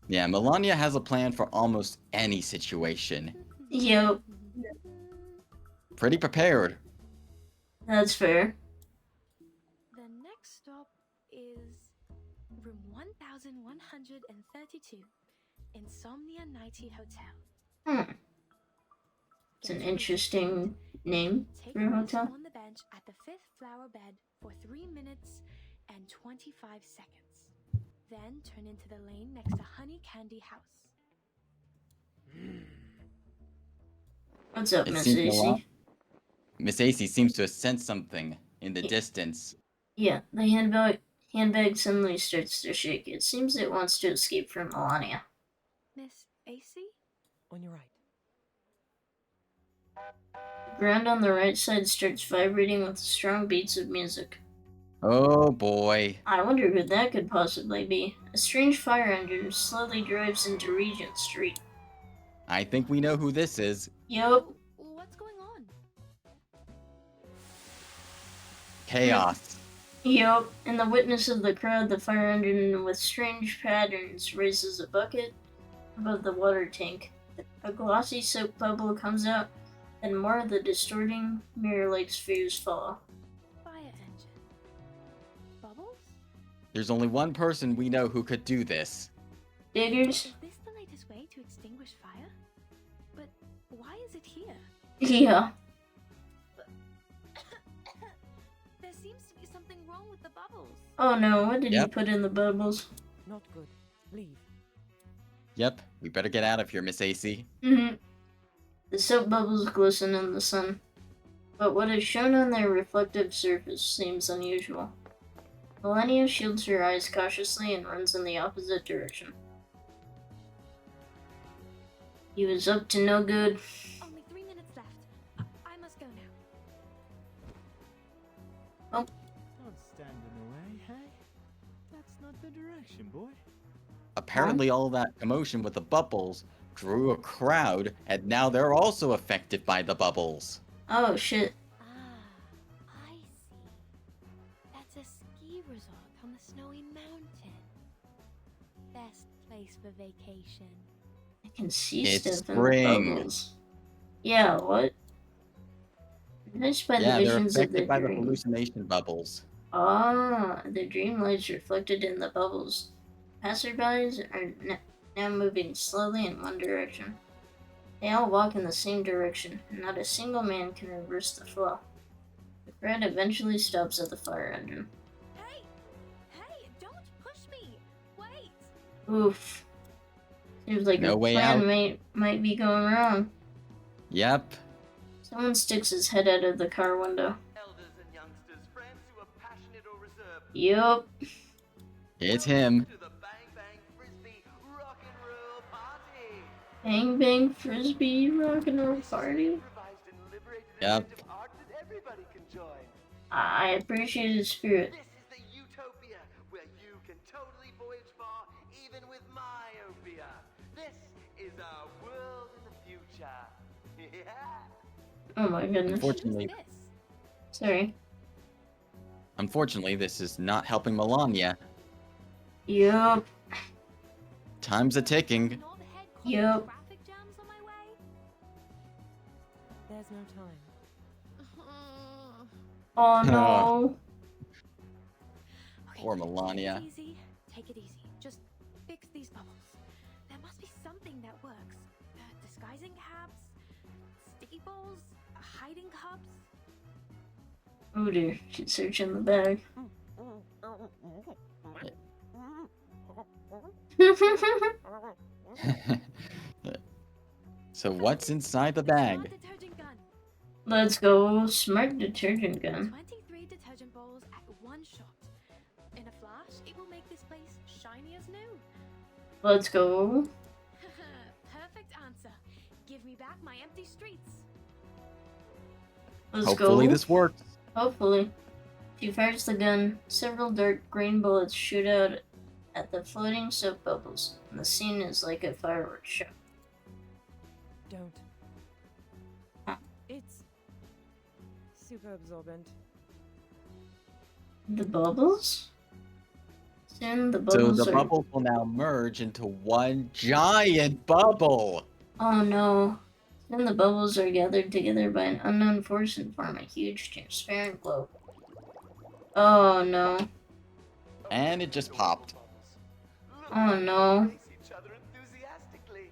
Yeah, Melania has a plan for almost any situation. Yep. Pretty prepared. That's fair. The next stop is room 1132, Insomnia Nighty Hotel. Hmm. It's an interesting name Take for a a rest hotel. on the bench at the 5th flower bed for 3 minutes and 25 seconds. Then turn into the lane next to Honey Candy House. What's up, It Miss seems AC? Miss AC seems to have sensed something in the Yeah. distance. Yeah, the handbag suddenly starts to shake. It seems it wants to escape from Melania. Miss AC? On your right. The ground on the right side starts vibrating with strong beats of music. Oh boy. I wonder who that could possibly be. A strange fire engine slowly drives into Regent Street. I think we know who this is. Yup. What's going on? Chaos. Yup. In the witness of the crowd, the fire engine with strange patterns raises a bucket above the water tank. A glossy soap bubble comes out, and more of the distorting mirror-like spheres follow. Fire engine. Bubbles? There's only one person we know who could do this. Diggers? Is this the latest way to extinguish fire? But why is it here? Yeah. There seems to be something wrong with the bubbles. Oh no, what did he Yep. put in the bubbles? Not good. Leave. Yep, we better get out of here, Miss AC. Mm-hmm. The soap bubbles glisten in the sun, but what is shown on their reflective surface seems unusual. Melania shields her eyes cautiously and runs in the opposite direction. He was up to no good. Only 3 minutes left. I must go now. Don't stand in the way, hey? That's not the direction, boy. Apparently all that commotion with the bubbles drew a crowd, and now they're also affected by the bubbles. Oh shit. I see. That's a ski resort on the snowy mountain. Best place for vacation. I can see It's stuff in spring. the bubbles. Yeah, what? Nice by the Yeah, they're visions of the affected by the dream. hallucination bubbles. Ah, the dream lights reflected in the bubbles. Passerbys are now moving slowly in one direction. They all walk in the same direction, and not a single man can reverse the flow. The crowd eventually stops at the fire engine. Hey! Hey, don't push me! Wait! Oof. Seems like No a way plan out. might be going wrong. Yep. Someone sticks his head out of the car window. Elders and youngsters, friends who are passionate or reserved. Yup. It's him. To the Bang Bang Frisbee Rock and Roll Party. Bang bang frisbee rock and roll party. Improvised and liberated Yep. event of art that everybody can join. I appreciate his spirit. This is the utopia where you can totally voyage far, even with myopia. This is our world in the future. Yeah. Oh my goodness. Unfortunately, Who's this? Sorry. unfortunately, this is not helping Melania. Yup. Time's a ticking. And all the head Yup. traffic jams on my way? There's no time. Oh no. Okay, Poor Melania. Take it easy. Take it easy. Just fix these bubbles. There must be something that works. Disguising caps, sticky balls, hiding cups. Oh dear. Should search in the bag. So what's inside the bag? Smart detergent gun. Let's go. Smart detergent gun. 23 detergent balls at one shot. In a flash, it will make this place shiny as new. Let's go. Perfect answer. Give me back my empty streets. Let's Hopefully go. this works. Hopefully. She fires the gun. Several dark green bullets shoot out at the floating soap bubbles, and the scene is like a fireworks show. Don't. Huh. It's super absorbent. The bubbles? Soon the So bubbles the are... bubbles will now merge into one giant bubble. Oh no. Then the bubbles are gathered together by an unknown force and form a huge transparent globe. Oh no. And it just popped. Oh no. Each other enthusiastically.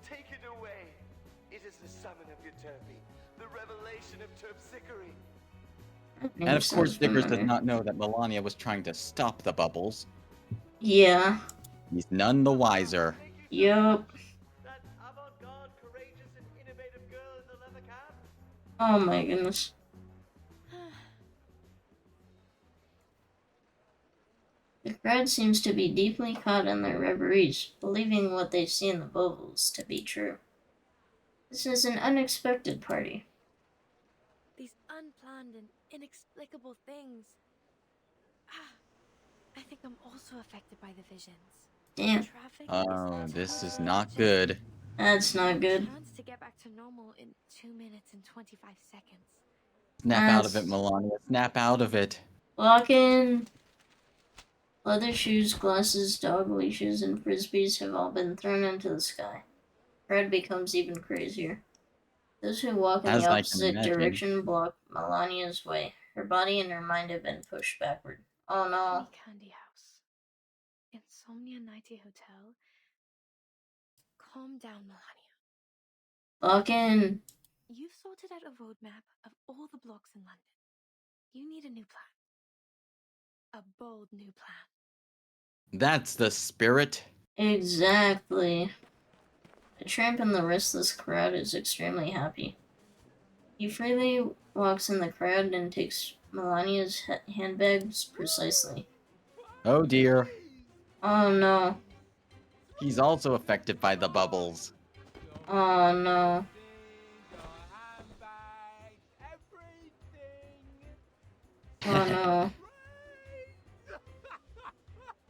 Take it away. It is the summon of Euterpe, the revelation of Terpsichore. And of course, Vickers does not know that Melania was trying to stop the bubbles. Yeah. He's none the wiser. Yup. That avant-garde, courageous, and innovative girl in the leather cap? Oh my goodness. The crowd seems to be deeply caught in their reveries, believing what they see in the bubbles to be true. This is an unexpected party. These unplanned and inexplicable things. I think I'm also affected by the visions. Damn. Traffic Oh, is this is too not urgent. good. That's not good. Chance to get back to normal in 2 minutes and 25 seconds. Snap out of it, Melania. Snap out of it. Lock in. Leather shoes, glasses, dog leashes, and frisbees have all been thrown into the sky. Crowd becomes even crazier. Those who walk in As the I can opposite imagine. direction block Melania's way. Her body and her mind have been pushed backward. Oh no. Honey Candy House. Insomnia Nighty Hotel. Calm down, Melania. Lock in. You've sorted out a roadmap of all the blocks in London. You need a new plan. A bold new plan. That's the spirit. Exactly. The tramp in the restless crowd is extremely happy. He freely walks in the crowd and takes Melania's handbags precisely. Oh dear. Oh no. He's also affected by the bubbles. Oh no. Oh no.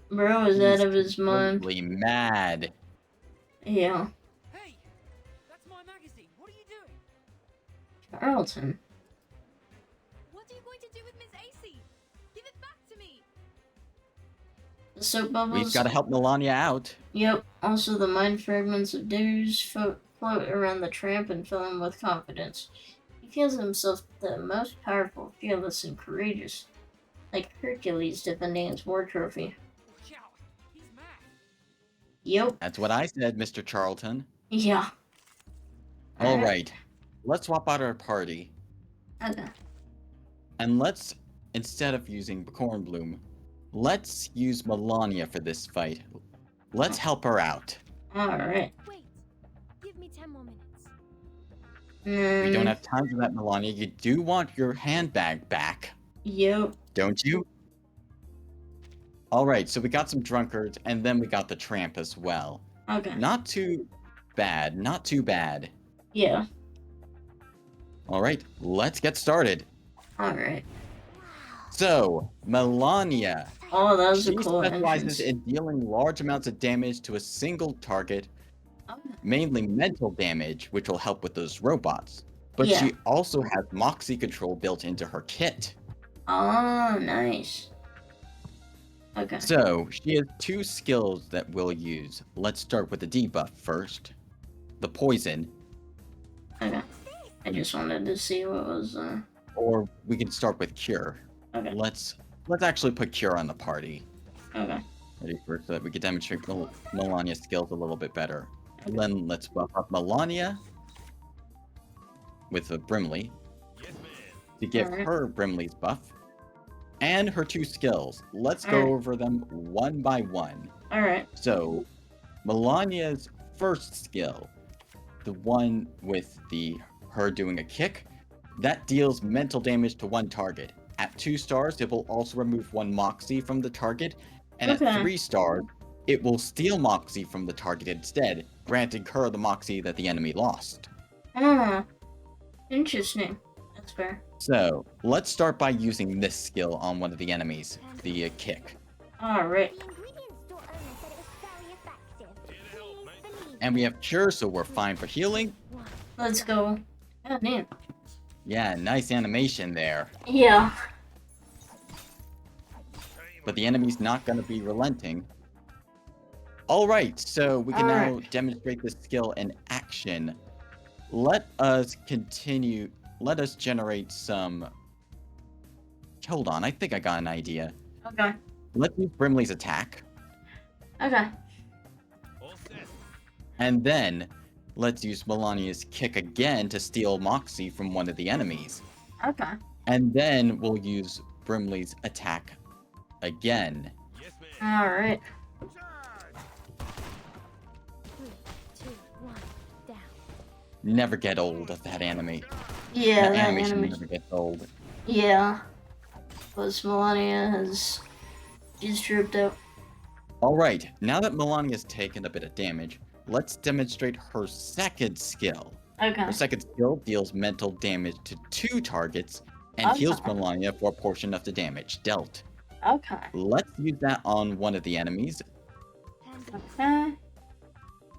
Bro is out of his mind. Completely mad. Yeah. Hey, that's my magazine. What are you doing? Carlton. What are you going to do with Miss AC? Give it back to me. The soap bubbles. We've got to help Melania out. Yep. Also, the mind fragments of Dews float around the tramp and fill him with confidence. He feels himself the most powerful, fearless, and courageous, like Hercules defending his war trophy. Watch out. He's mad. Yep. That's what I said, Mr. Charlton. Yeah. All right. Let's swap out our party. Okay. And let's, instead of using Cornbloom, let's use Melania for this fight. Let's help her out. Alright. Wait, give me 10 more minutes. We don't have time for that, Melania. You do want your handbag back, Yep. don't you? Alright, so we got some drunkards, and then we got the tramp as well. Okay. Not too bad, not too bad. Yeah. Alright, let's get started. Alright. So, Melania. Oh, that was She a cool specializes entrance. in dealing large amounts of damage to a single target, mainly mental damage, which will help with those robots. But Yeah. she also has Moxie control built into her kit. Oh, nice. Okay. So, she has two skills that we'll use. Let's start with the debuff first. The poison. Okay. I just wanted to see what was, Or we can start with cure. Okay. Let's actually put cure on the party. Okay. Ready for so that we can demonstrate Melania's skills a little bit better. And then let's buff up Melania with a Brimley to give Alright. her Brimley's buff and her two skills. Let's go Alright. over them one by one. Alright. So, Melania's first skill, the one with her doing a kick, that deals mental damage to one target. At 2 stars, it will also remove 1 Moxie from the target, and Okay. at 3 stars, it will steal Moxie from the target instead, granting her the moxie that the enemy lost. Ah, interesting. That's fair. So, let's start by using this skill on one of the enemies, the kick. Alright. The ingredients store owner said it was very effective. Please believe And we have cure, so we're fine for healing. Let's go. Oh, damn. Yeah, nice animation there. Yeah. But the enemy's not going to be relenting. Alright, so we can now demonstrate this skill in action. Let us generate some... Hold on, I think I got an idea. Okay. Let's use Brimley's attack. Okay. And then, let's use Melania's kick again to steal Moxie from one of the enemies. Okay. And then we'll use Brimley's attack again. Alright. 3, 2, 1, down. Never get old of that anime. Yeah, that that animation anime. never gets old. Yeah. Plus Melania has... She's drooped out. Alright, now that Melania's taken a bit of damage, let's demonstrate her second skill. Okay. Her second skill deals mental damage to 2 targets and heals Melania for a portion of the damage dealt. Okay. Let's use that on one of the enemies. Okay.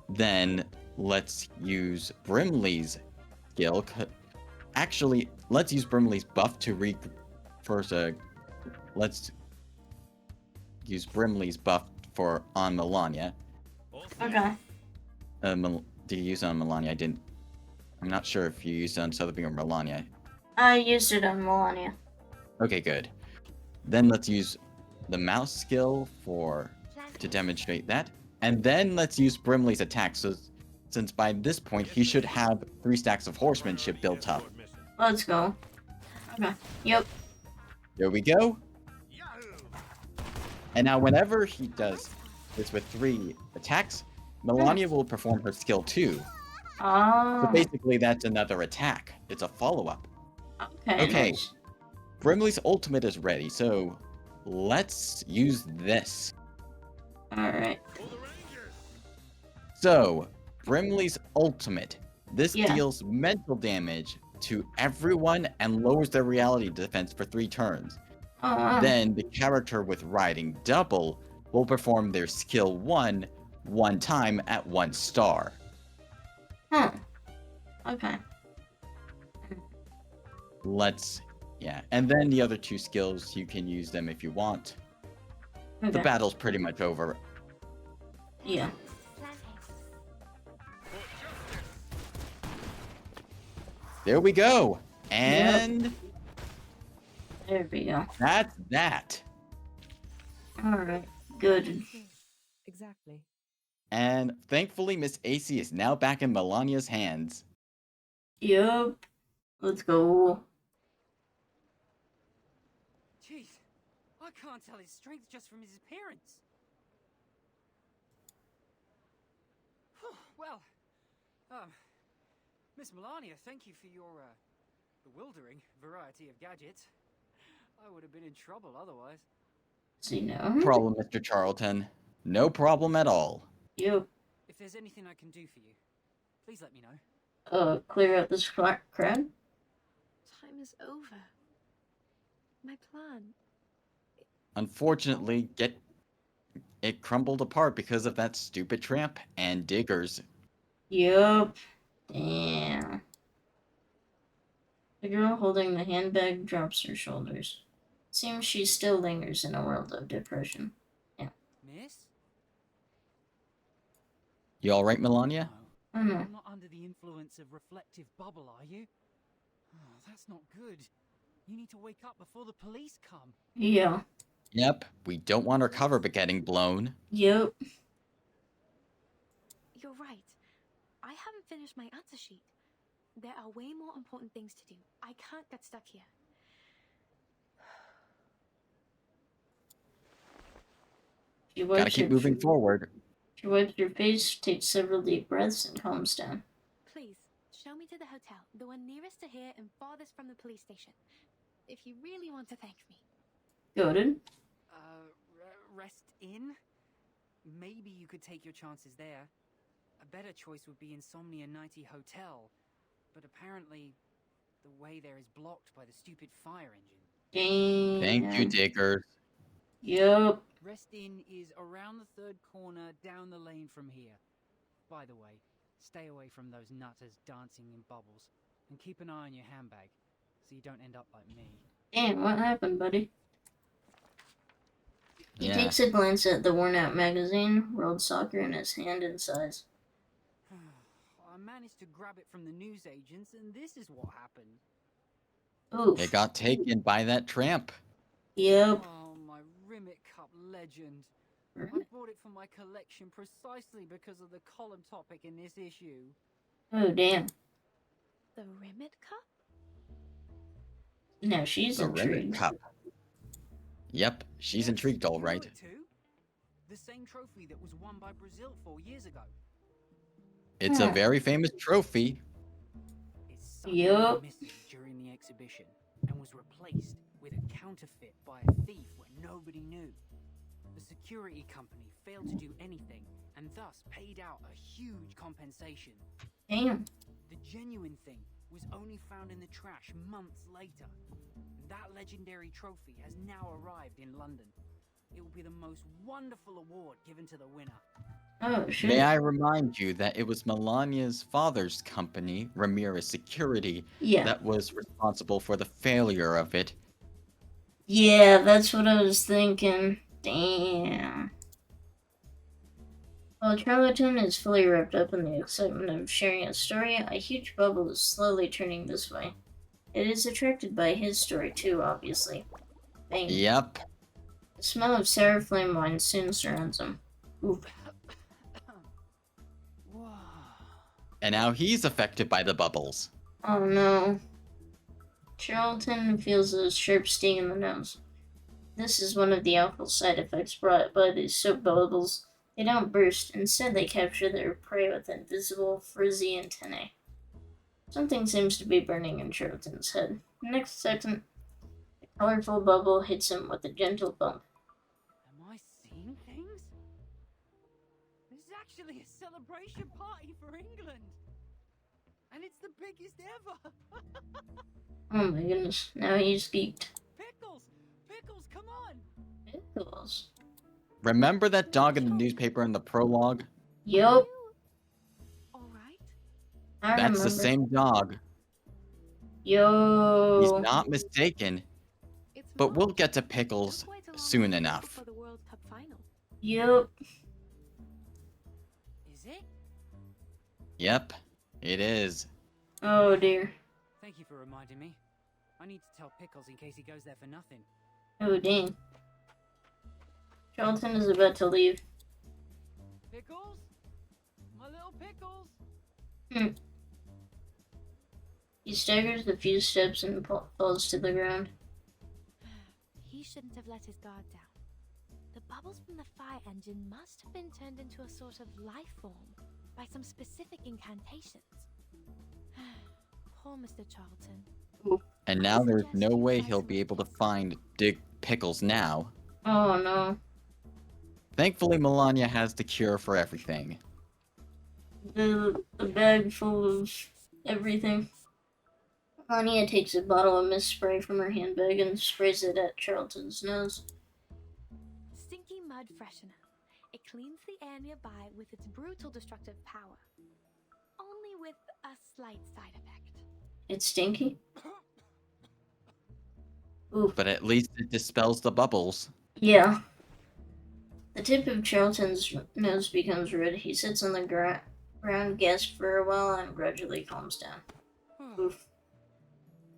Then let's use Brimley's skill. Actually, let's use Brimley's buff to first. Let's use Brimley's buff on Melania. Okay. Did you use it on Melania? I didn't. I'm not sure if you used it on Sotheby or Melania. I used it on Melania. Okay, good. Then let's use the mouse skill to demonstrate that. And then let's use Brimley's attack, since by this point he should have 3 stacks of horsemanship built up. Let's go. Okay. Yep. There we go. And now whenever he does this with 3 attacks, Melania will perform her skill 2. Oh. So basically that's another attack. It's a follow-up. Okay. Nice. Brimley's ultimate is ready, so let's use this. Alright. So, Brimley's ultimate. This deals mental damage to everyone and lowers their reality defense for 3 turns. Then the character with riding double will perform their skill 1 time at 1 star. Huh. Okay. And then the other 2 skills, you can use them if you want. Okay. The battle's pretty much over. Yeah. There we go. And there we go. That's that. Alright. Good. Exactly. And thankfully, Miss AC is now back in Melania's hands. Yep. Let's go. Jeez, I can't tell his strength just from his appearance. Well, Miss Melania, thank you for your, bewildering variety of gadgets. I would have been in trouble otherwise. See now. No problem, Mr. Charlton. No problem at all. Yep. If there's anything I can do for you, please let me know. Clear out this crowd? Time is over. My plan. Unfortunately, it crumbled apart because of that stupid tramp and diggers. Yep. Damn. The girl holding the handbag drops her shoulders. Seems she still lingers in a world of depression. Yeah. Miss? You alright, Melania? Oh no. You're not under the influence of reflective bubble, are you? Oh, that's not good. You need to wake up before the police come. Yeah. Yep, we don't want our cover getting blown. Yep. You're right. I haven't finished my answer sheet. There are way more important things to do. I can't get stuck here. Gotta keep moving forward. She wipes her face, takes several deep breaths, and calms down. Please, show me to the hotel, the one nearest to here and farthest from the police station. If you really want to thank me. Goaded. Rest in? Maybe you could take your chances there. A better choice would be Insomnia 90 Hotel, but apparently the way there is blocked by the stupid fire engine. Damn. Thank you, Dickers. Yup. Rest Inn is around the third corner down the lane from here. By the way, stay away from those nutters dancing in bubbles, and keep an eye on your handbag, so you don't end up like me. Damn, what happened, buddy? He Yeah. takes a glance at the worn-out magazine, World Soccer in his hand and sighs. I managed to grab it from the newsagents, and this is what happened. Oof. It got taken by that tramp. Yep. Oh, my Rimet Cup legend. I Rimet? bought it for my collection precisely because of the column topic in this issue. Oh, damn. The Rimet Cup? Now she's The Rimet intrigued. Cup. Yep, she's Yes, intrigued, all you know right. it too? The same trophy that was won by Brazil 4 years ago. It's a very famous trophy. It suddenly Yup. missing during the exhibition and was replaced with a counterfeit by a thief where nobody knew. The security company failed to do anything and thus paid out a huge compensation. Damn. The genuine thing was only found in the trash months later. That legendary trophy has now arrived in London. It will be the most wonderful award given to the winner. Oh, shit. May I remind you that it was Melania's father's company, Ramirez Security, Yeah. that was responsible for the failure of it. Yeah, that's what I was thinking. Damn. While Charlatan is fully wrapped up in the excitement of sharing his story, a huge bubble is slowly turning this way. It is attracted by his story too, obviously. Bang. Yep. The smell of sour flame wine soon surrounds him. Oof. And now he's affected by the bubbles. Oh no. Charlatan feels a sharp sting in the nose. This is one of the awful side effects brought by these soap bubbles. They don't burst, instead they capture their prey with invisible, frizzy antennae. Something seems to be burning in Charlton's head. Next second, the colorful bubble hits him with a gentle bump. Am I seeing things? This is actually a celebration party for England. And it's the biggest ever. Oh my goodness, now he's geeked. Pickles! Pickles, come on! Pickles. Remember that dog in the newspaper in the prologue? Yup. Alright. I That's remember. the same dog. Yo. He's not mistaken. It's But we'll March. get to Pickles Quite a long soon time enough. before the World Cup final. Yup. Is it? Yep, it is. Oh dear. Thank you for reminding me. I need to tell Pickles in case he goes there for nothing. Oh dang. Charlton is about to leave. Pickles? My little Pickles? He staggers a few steps and falls to the ground. He shouldn't have let his guard down. The bubbles from the fire engine must have been turned into a sort of life form by some specific incantations. Poor Mr. Charlton. And now there's no way he'll be able to find Dig Pickles now. Oh no. Thankfully, Melania has the cure for everything. The bag full of everything. Anya takes a bottle of mist spray from her handbag and sprays it at Charlton's nose. Stinky mud freshener. It cleans the air nearby with its brutal destructive power. Only with a slight side effect. It's stinky? Oof. But at least it dispels the bubbles. Yeah. The tip of Charlton's nose becomes red. He sits on the ground, gasps for a while, and gradually calms down. Oof.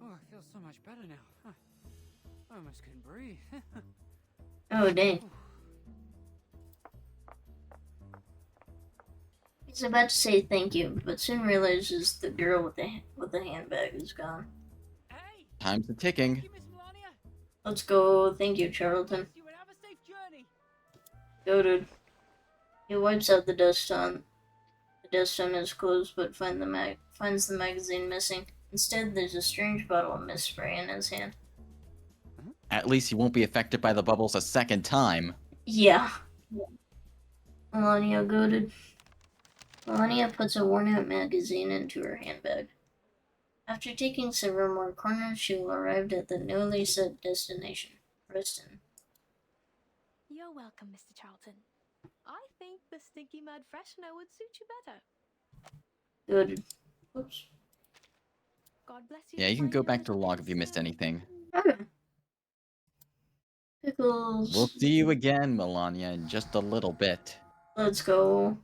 Oh, I feel so much better now. Huh. I almost couldn't breathe. Oh, dang. He's about to say thank you, but soon realizes the girl with the handbag is gone. Hey! Time's a ticking. Thank you, Miss Melania. Let's go. Thank you, Charlton. You and have a safe journey. Go, dude. He wipes out the dust on his clothes, but finds the magazine missing. Instead, there's a strange bottle of mist spray in his hand. At least he won't be affected by the bubbles a second time. Yeah. Melania goaded. Melania puts a worn-out magazine into her handbag. After taking several more corners, she will arrive at the newly set destination, Preston. You're welcome, Mr. Charlton. I think the stinky mud freshener would suit you better. Good. Oops. God bless you. Yeah, for you can go finding a back to the little log if you missed instead. anything. Okay. Pickles. We'll see you again, Melania, in just a little bit. Let's go.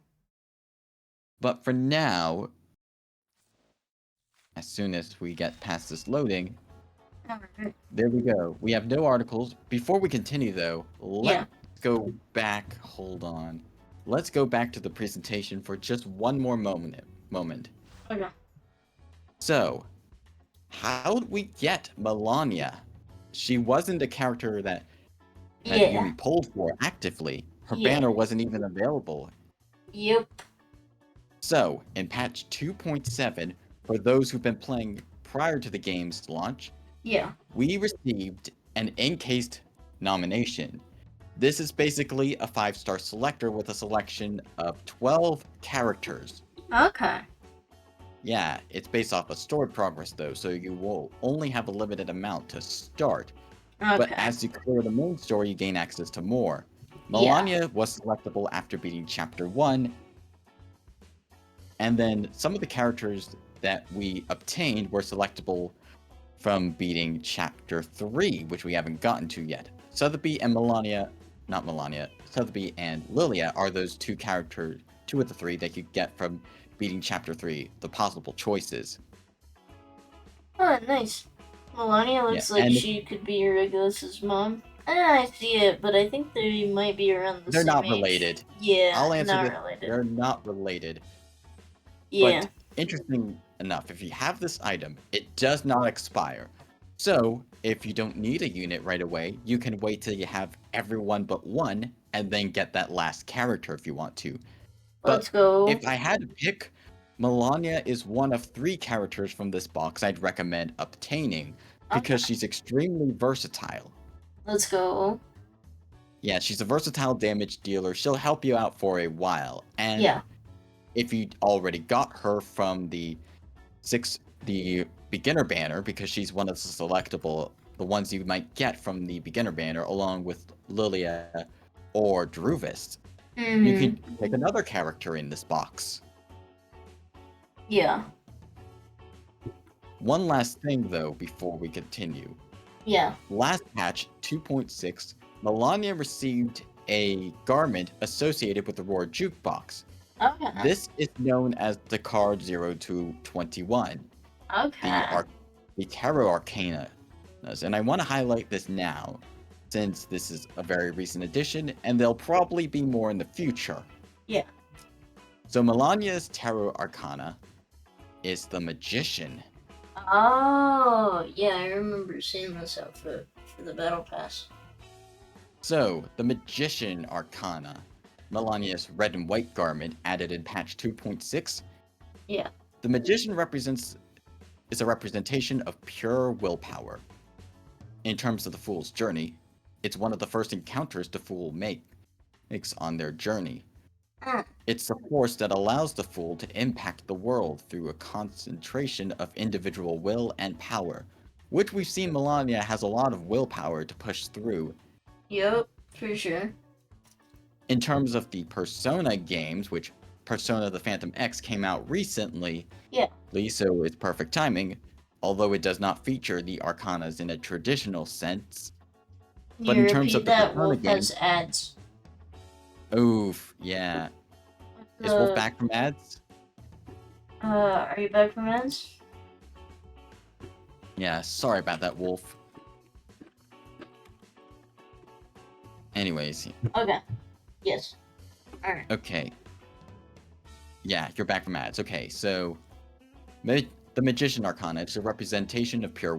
But for now, as soon as we get past this loading, Alright. there we go. We have no articles. Before we continue, though, let's go back. Hold on. Let's go back to the presentation for just one more moment. Okay. So, how did we get Melania? She wasn't a character that had to be pulled for actively. Her banner wasn't even available. Yep. So, in patch 2.7, for those who've been playing prior to the game's launch, we received an encased nomination. This is basically a 5-star selector with a selection of 12 characters. Okay. Yeah, it's based off of story progress though, so you will only have a limited amount to start. Okay. But as you clear the main story, you gain access to more. Melania was selectable after beating Chapter 1, and then some of the characters that we obtained were selectable from beating Chapter 3, which we haven't gotten to yet. Sotheby and Sotheby and Lilia are those two of the three that you get from beating Chapter 3, the possible choices. Oh, nice. Melania looks like she could be Regulus's mom. I see it, but I think they might be around the They're same not age. related. Yeah, I'll answer not this. related. They're not related. Yeah. But interesting enough, if you have this item, it does not expire. So, if you don't need a unit right away, you can wait till you have everyone but one, and then get that last character if you want to. Let's go. If I had to pick, Melania is one of 3 characters from this box I'd recommend obtaining, because she's extremely versatile. Let's go. Yeah, she's a versatile damage dealer. She'll help you out for a while. And if you already got her from the beginner banner, because she's one of the ones you might get from the beginner banner, along with Lilia or Druvis, you can pick another character in this box. Yeah. One last thing, though, before we continue. Yeah. Last patch, 2.6, Melania received a garment associated with the Roar Jukebox. Okay. This is known as the card 0-21. Okay. The Tarot Arcana. And I want to highlight this now, since this is a very recent addition, and there'll probably be more in the future. Yeah. So Melania's Tarot Arcana is the Magician. Oh, yeah, I remember seeing this outfit for the Battle Pass. So, the Magician Arcana, Melania's red and white garment added in patch 2.6. Yeah. The Magician is a representation of pure willpower. In terms of the Fool's journey, it's one of the first encounters the Fool makes on their journey. It's the force that allows the Fool to impact the world through a concentration of individual will and power, which we've seen Melania has a lot of willpower to push through. Yep, for sure. In terms of the Persona games, which Persona the Phantom X came out recently, so it's perfect timing, although it does not feature the Arcanas in a traditional sense. But in terms of the Persona games, ads. Oof, yeah. Is Wolf back from ads? Are you back from ads? Yeah, sorry about that, Wolf. Anyways. Okay. Yes. Alright. Okay. Yeah, you're back from ads. Okay, so the Magician Arcana, it's a representation of pure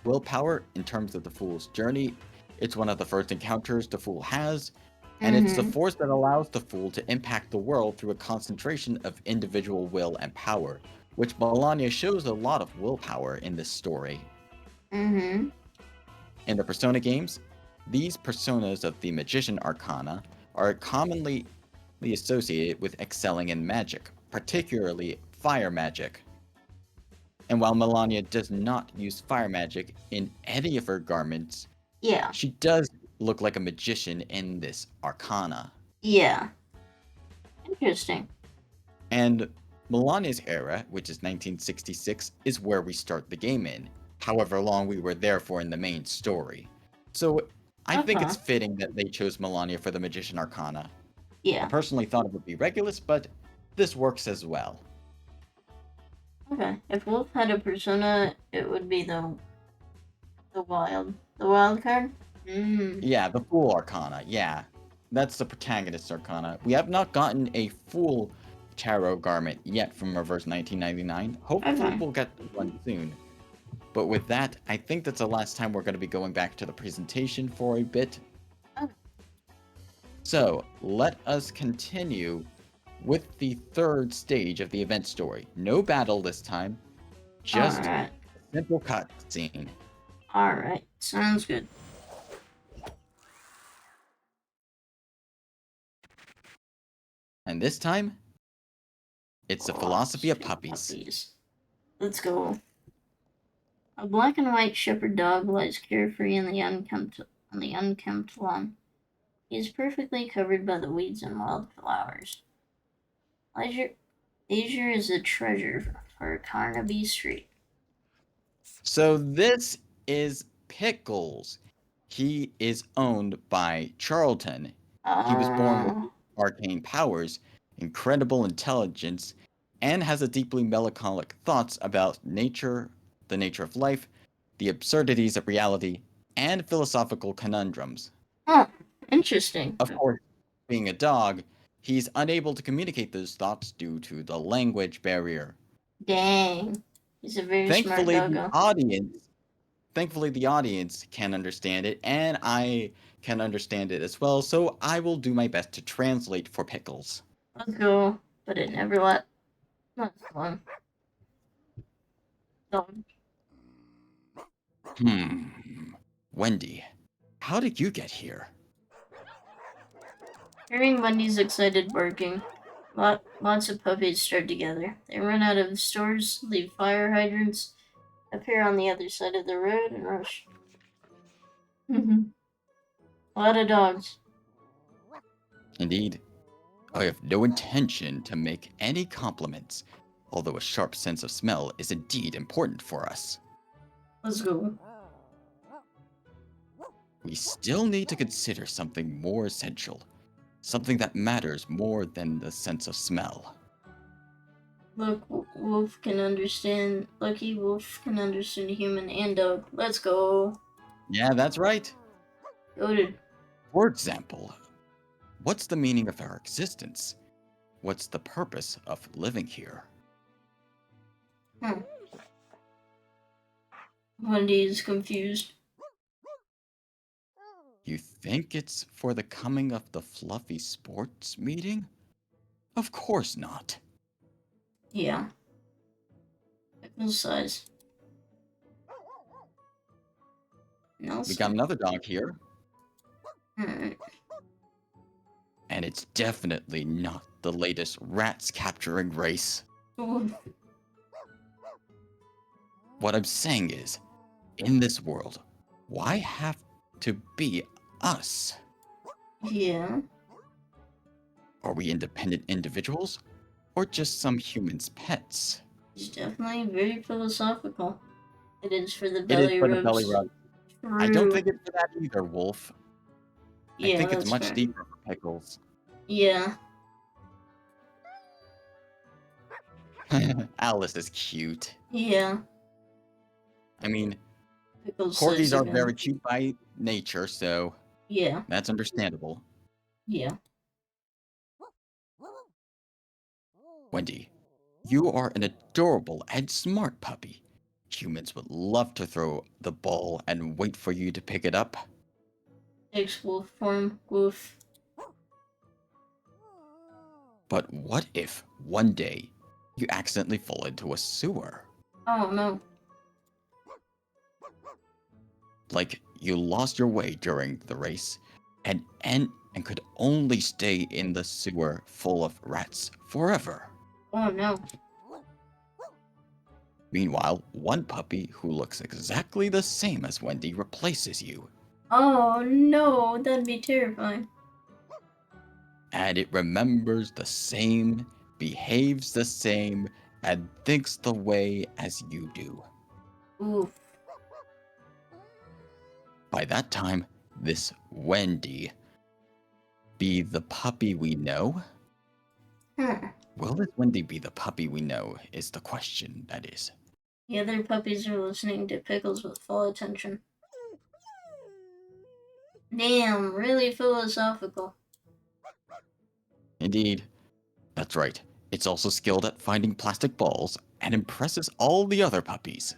willpower in terms of the Fool's journey. It's one of the first encounters the Fool has, and it's the force that allows the Fool to impact the world through a concentration of individual will and power, which Melania shows a lot of willpower in this story. In the Persona games, these personas of the Magician Arcana are commonly associated with excelling in magic, particularly fire magic. And while Melania does not use fire magic in any of her garments, Yeah. she does look like a magician in this arcana. Yeah. Interesting. And Melania's era, which is 1966, is where we start the game in, however long we were there for in the main story. So I think it's fitting that they chose Melania for the Magician Arcana. Yeah. I personally thought it would be Regulus, but this works as well. Okay. If Wolf had a persona, it would be the wild card? Yeah, the Fool Arcana, yeah. That's the protagonist Arcana. We have not gotten a full tarot garment yet from Reverse 1999. Hopefully we'll get one soon. But with that, I think that's the last time we're going to be going back to the presentation for a bit. So, let us continue with the third stage of the event story. No battle this time, just a simple cutscene. Alright, sounds good. And this time, it's the philosophy of puppies. Let's go. A black and white shepherd dog lies carefree in the unkempt lawn. He is perfectly covered by the weeds and wildflowers. Asia is a treasure for Carnaby Street. So this is Pickles. He is owned by Charlton. He was born with arcane powers, incredible intelligence, and has a deeply melancholic thoughts about nature, the nature of life, the absurdities of reality, and philosophical conundrums. Huh, interesting. Of course, being a dog, he's unable to communicate those thoughts due to the language barrier. Dang. He's a very smart doggo. Thankfully, the audience can understand it, and I can understand it as well, so I will do my best to translate for Pickles. Let's go, but it never let. Not fun. Wendy, how did you get here? Hearing Wendy's excited barking, lots of puppies start to gather. They run out of stores, leave fire hydrants, appear on the other side of the road, and rush. A lot of dogs. Indeed. I have no intention to make any compliments, although a sharp sense of smell is indeed important for us. Let's go. We still need to consider something more essential. Something that matters more than the sense of smell. Lucky Wolf can understand human and dog. Let's go. Yeah, that's right. Goated. For example, what's the meaning of our existence? What's the purpose of living here? Wendy's confused. You think it's for the coming of the fluffy sports meeting? Of course not. Yeah. Pickles size. We got another dog here. Alright. And it's definitely not the latest rats capturing race. What I'm saying is, in this world, why have to be us? Yeah. Are we independent individuals, or just some humans' pets? It's definitely very philosophical. It is for the It belly is for rubs. the belly rub. I don't think it's for that either, Wolf. Yeah, I think it's that's much fair. deeper for Pickles. Yeah. Alice is cute. Yeah. I mean, Pickles corgis says are again. very cute by nature, so Yeah. that's understandable. Yeah. Wendy, you are an adorable and smart puppy. Humans would love to throw the ball and wait for you to pick it up. Takes wolf form. Woof. But what if, one day, you accidentally fall into a sewer? Oh no. Like, you lost your way during the race, and could only stay in the sewer full of rats forever. Oh no. Meanwhile, one puppy who looks exactly the same as Wendy replaces you. Oh no, that'd be terrifying. And it remembers the same, behaves the same, and thinks the way as you do. Oof. By that time, this Wendy be the puppy we know? Huh. Will this Wendy be the puppy we know is the question, that is. The other puppies are listening to Pickles with full attention. Damn, really philosophical. Indeed. That's right. It's also skilled at finding plastic balls and impresses all the other puppies.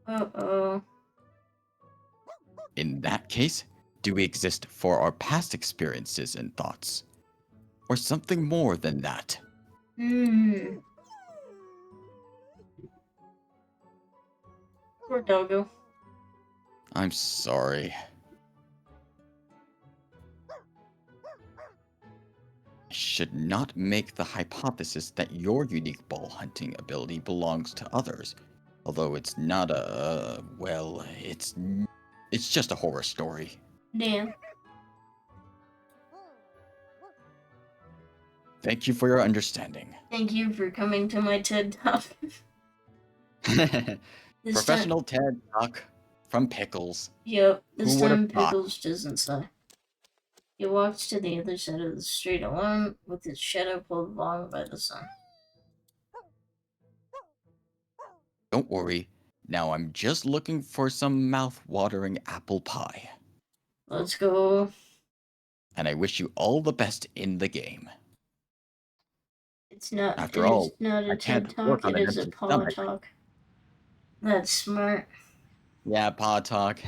Uh-oh. In that case, do we exist for our past experiences and thoughts? Or something more than that? Poor doggo. I'm sorry. I should not make the hypothesis that your unique ball hunting ability belongs to others. Although it's not a... well, it's just a horror story. Damn. Thank you for your understanding. Thank you for coming to my TED Talk. Professional TED Talk from Pickles. Yep, this Who would time have thought? Pickles doesn't sigh. He walks to the other side of the street alone, with his shadow pulled long by the sun. Don't worry. Now I'm just looking for some mouth-watering apple pie. Let's go. And I wish you all the best in the game. It's not. After It all, is not a I TED can't Talk. work on It an is a empty paw stomach. talk. That's smart. Yeah, paw talk.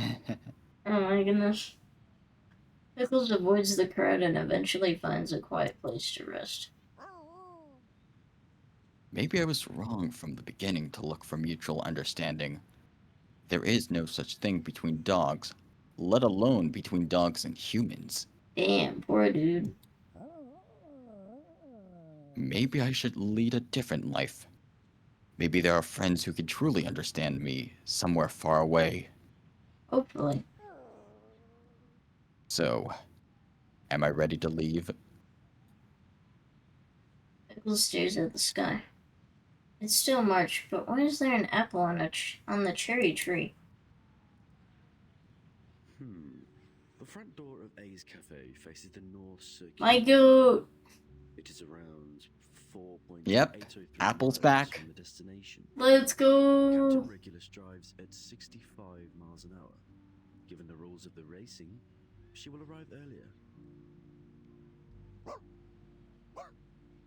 Oh my goodness. Pickles avoids the crowd and eventually finds a quiet place to rest. Maybe I was wrong from the beginning to look for mutual understanding. There is no such thing between dogs, let alone between dogs and humans. Damn, poor dude. Maybe I should lead a different life. Maybe there are friends who could truly understand me somewhere far away. Hopefully. So, am I ready to leave? Pickles stares at the sky. It's still March, but why is there an apple on on the cherry tree? The front door of A's Cafe faces the north circular. My goat! It is around 4.803 Yep, Apple's back. from the destination. Let's go! Captain Regulus drives at 65 miles an hour. Given the rules of the racing, she will arrive earlier.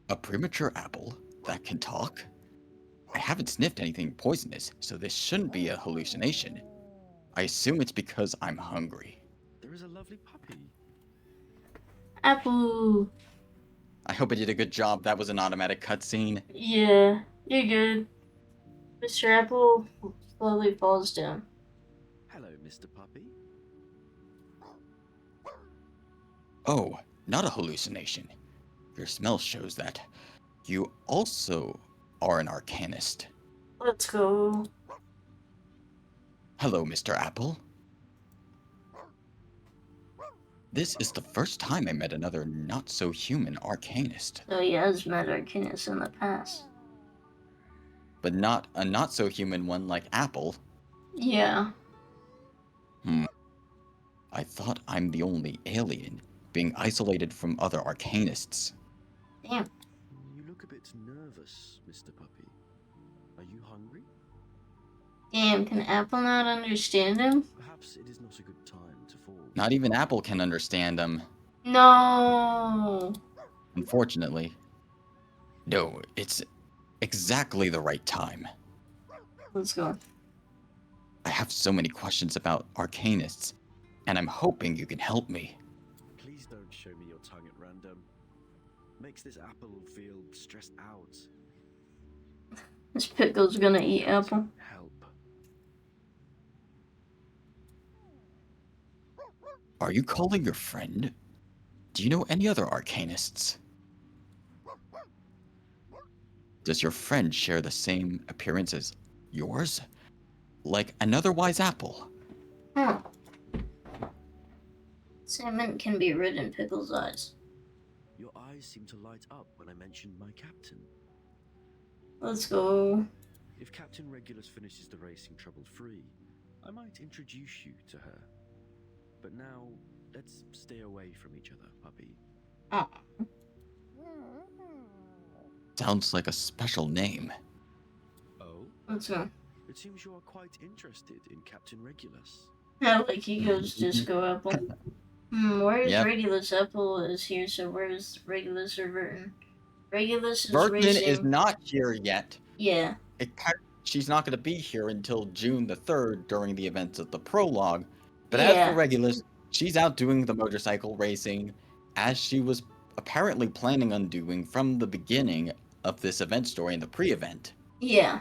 A premature apple that can talk? I haven't sniffed anything poisonous, so this shouldn't be a hallucination. I assume it's because I'm hungry. There is a lovely puppy. Apple! I hope I did a good job. That was an automatic cutscene. Yeah, you're good. Mr. Apple slowly falls down. Hello, Mr. Puppy. Oh, not a hallucination. Your smell shows that. You also are an arcanist. Let's go. Hello, Mr. Apple. This is the first time I met another not-so-human arcanist. So he has met Arcanus in the past. But not a not-so-human one like Apple. Yeah. I thought I'm the only alien, being isolated from other arcanists. Damn. You look a bit nervous, Mr. Puppy. Are you hungry? Damn, can Apple not understand him? Perhaps it is not a good time to fall. Not even Apple can understand them. No. Unfortunately. No, it's exactly the right time. Let's go. I have so many questions about arcanists, and I'm hoping you can help me. Please don't show me your tongue at random. Makes this apple feel stressed out. This Pickle's gonna eat Apple. Help. Are you calling your friend? Do you know any other arcanists? Does your friend share the same appearance as yours? Like another wise apple? Huh. Salmon can be red in Pickle's eyes. Your eyes seem to light up when I mentioned my captain. Let's go. If Captain Regulus finishes the racing trouble-free, I might introduce you to her. But now, let's stay away from each other, puppy. Oh. Sounds like a special name. Oh? Let's go. It seems you are quite interested in Captain Regulus. Yeah, like he goes Disco Apple. Where's Yep. Regulus? Apple is here, so where's Regulus or Vertin? Regulus is Vertin racing. is not here yet. Yeah. She's not going to be here until June the 3rd during the events of the prologue. But Yeah. as for Regulus, she's out doing the motorcycle racing, as she was apparently planning on doing from the beginning of this event story in the pre-event. Yeah.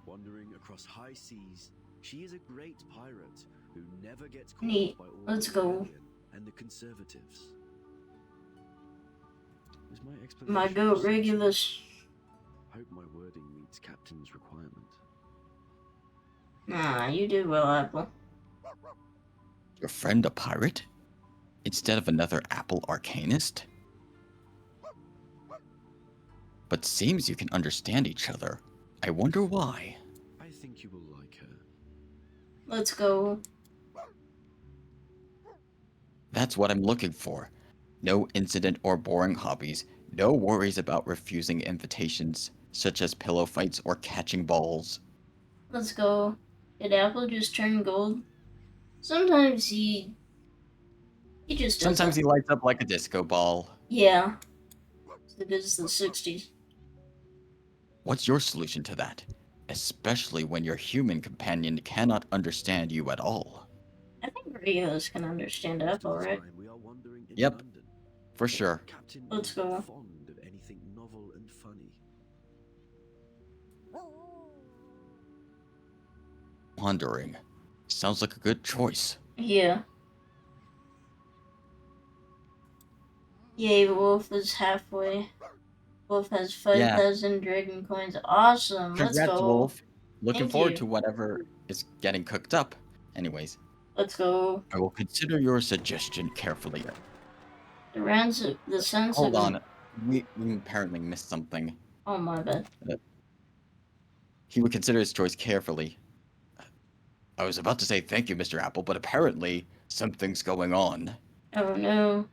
Wandering across high seas, she is a great pirate who never gets caught Neat. by all Let's the go. rebellion and the conservatives. Is my explanation My goat sensible? Regulus. Hope my wording meets Captain's requirement. Nah, you did well, Apple. Your friend a pirate? Instead of another Apple Arcanist? But seems you can understand each other. I wonder why. I think you will like her. Let's go. That's what I'm looking for. No incident or boring hobbies. No worries about refusing invitations, such as pillow fights or catching balls. Let's go. Did Apple just turn gold? Sometimes he just does Sometimes that. he lights up like a disco ball. Yeah. It is the 60s. What's your solution to that? Especially when your human companion cannot understand you at all. I think Regulus can understand Apple, right? We are wandering in Yep, London. for sure. Captain Let's is go. fond of anything novel and funny. Wandering. Sounds like a good choice. Yeah. Yay, Wolf is halfway. Wolf has 5,000 dragon coins. Awesome. Let's Congrats, go. Wolf. Looking Thank forward you. to whatever is getting cooked up. Anyways, Let's go. I will consider your suggestion carefully. The sense Hold of... on. We apparently missed something. Oh, my bad. He would consider his choice carefully. I was about to say thank you, Mr. Apple, but apparently something's going on. Oh, no.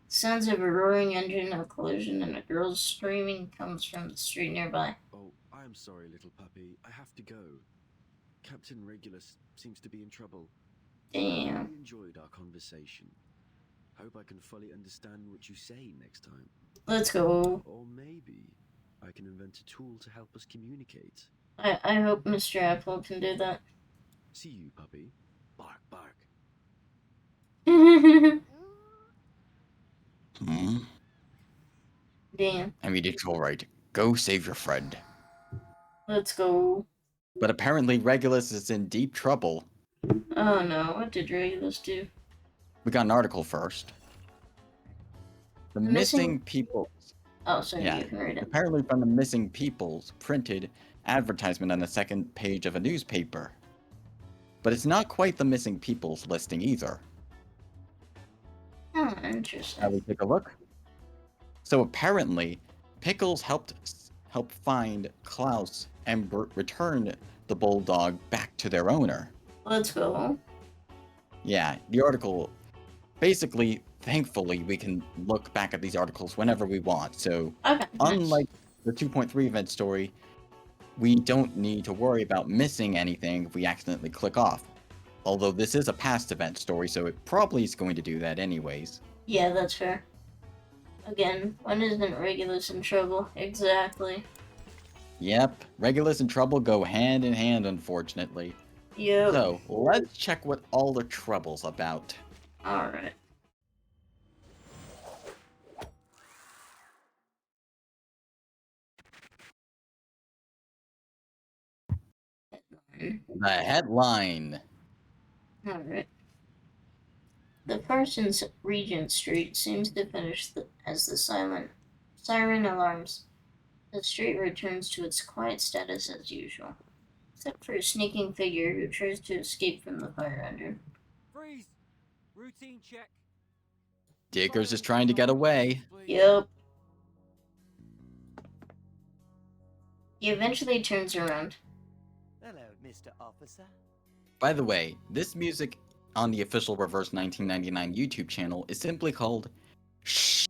Sounds of a roaring engine, a collision, and a girl's screaming comes from the street nearby. Oh, I am sorry, little puppy. I have to go. Captain Regulus seems to be in trouble. Damn. I really enjoyed our conversation. Hope I can fully understand what you say next time. Let's go. Or maybe I can invent a tool to help us communicate. I hope Mr. Apple can do that. See you, puppy. Bark, bark. Damn. I mean, it's alright. Go save your friend. Let's go. But apparently Regulus is in deep trouble. Oh no, what did Regulus do? We got an article first. The missing people. Oh, sorry, Yeah, you can read it. apparently from the missing people's printed advertisement on the second page of a newspaper. But it's not quite the missing people's listing either. Oh, interesting. Shall we take a look? So apparently, Pickles helped find Klaus and return the bulldog back to their owner. Let's go. Yeah, the article, basically, thankfully, we can look back at these articles whenever we want. So, Okay, unlike the 2.3 event story, we don't need to worry about missing anything if we accidentally click off. Although this is a past event story, so it probably is going to do that anyways. Yeah, that's fair. Again, when isn't Regulus in trouble? Exactly. Yep, Regulus and trouble go hand in hand, unfortunately. Yep. So, let's check what all the trouble's about. Alright. The headline. Alright. The Parsons Regent Street seems to finish as the Siren alarms. The street returns to its quiet status as usual, except for a sneaking figure who tries to escape from the fire hydrant. Freeze! Routine check. Digger's just trying to get away. Yep. He eventually turns around. Hello, Mr. Officer. By the way, this music on the official Reverse 1999 YouTube channel is simply called Shh.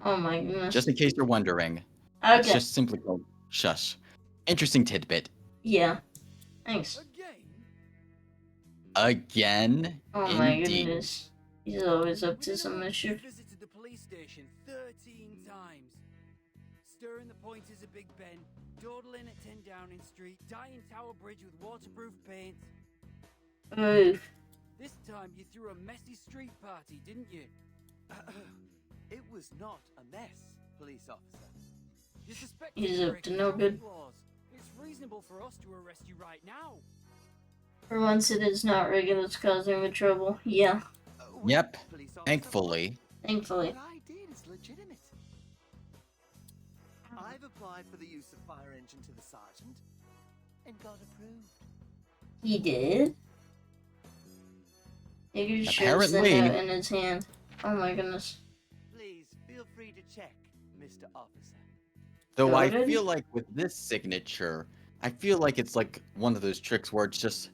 Oh my goodness. Just in case you're wondering. Okay. It's just simply called Shush. Interesting tidbit. Yeah. Thanks. Again? Oh my Indeed. goodness. He's always up to some mischief. Visited the police station 13 times. Stirring the pointers at Big Ben, dawdling at 10 Downing Street, dyeing Tower Bridge with waterproof paint. Oof. This time you threw a messy street party, didn't you? It was not a mess, police officer. You suspect He's up to no good. It's reasonable for us to arrest you right now. For once it is not Regulus causing the trouble. Yeah. Yep. Thankfully. Thankfully. What I did is legitimate. I've applied for the use of fire engine to the sergeant and got approved. He did? Digger shows the Apparently. note in his hand. Oh my goodness. Please feel free to check, Mr. Officer. Though I Noted. feel like with this signature, I feel like it's like one of those tricks where it's just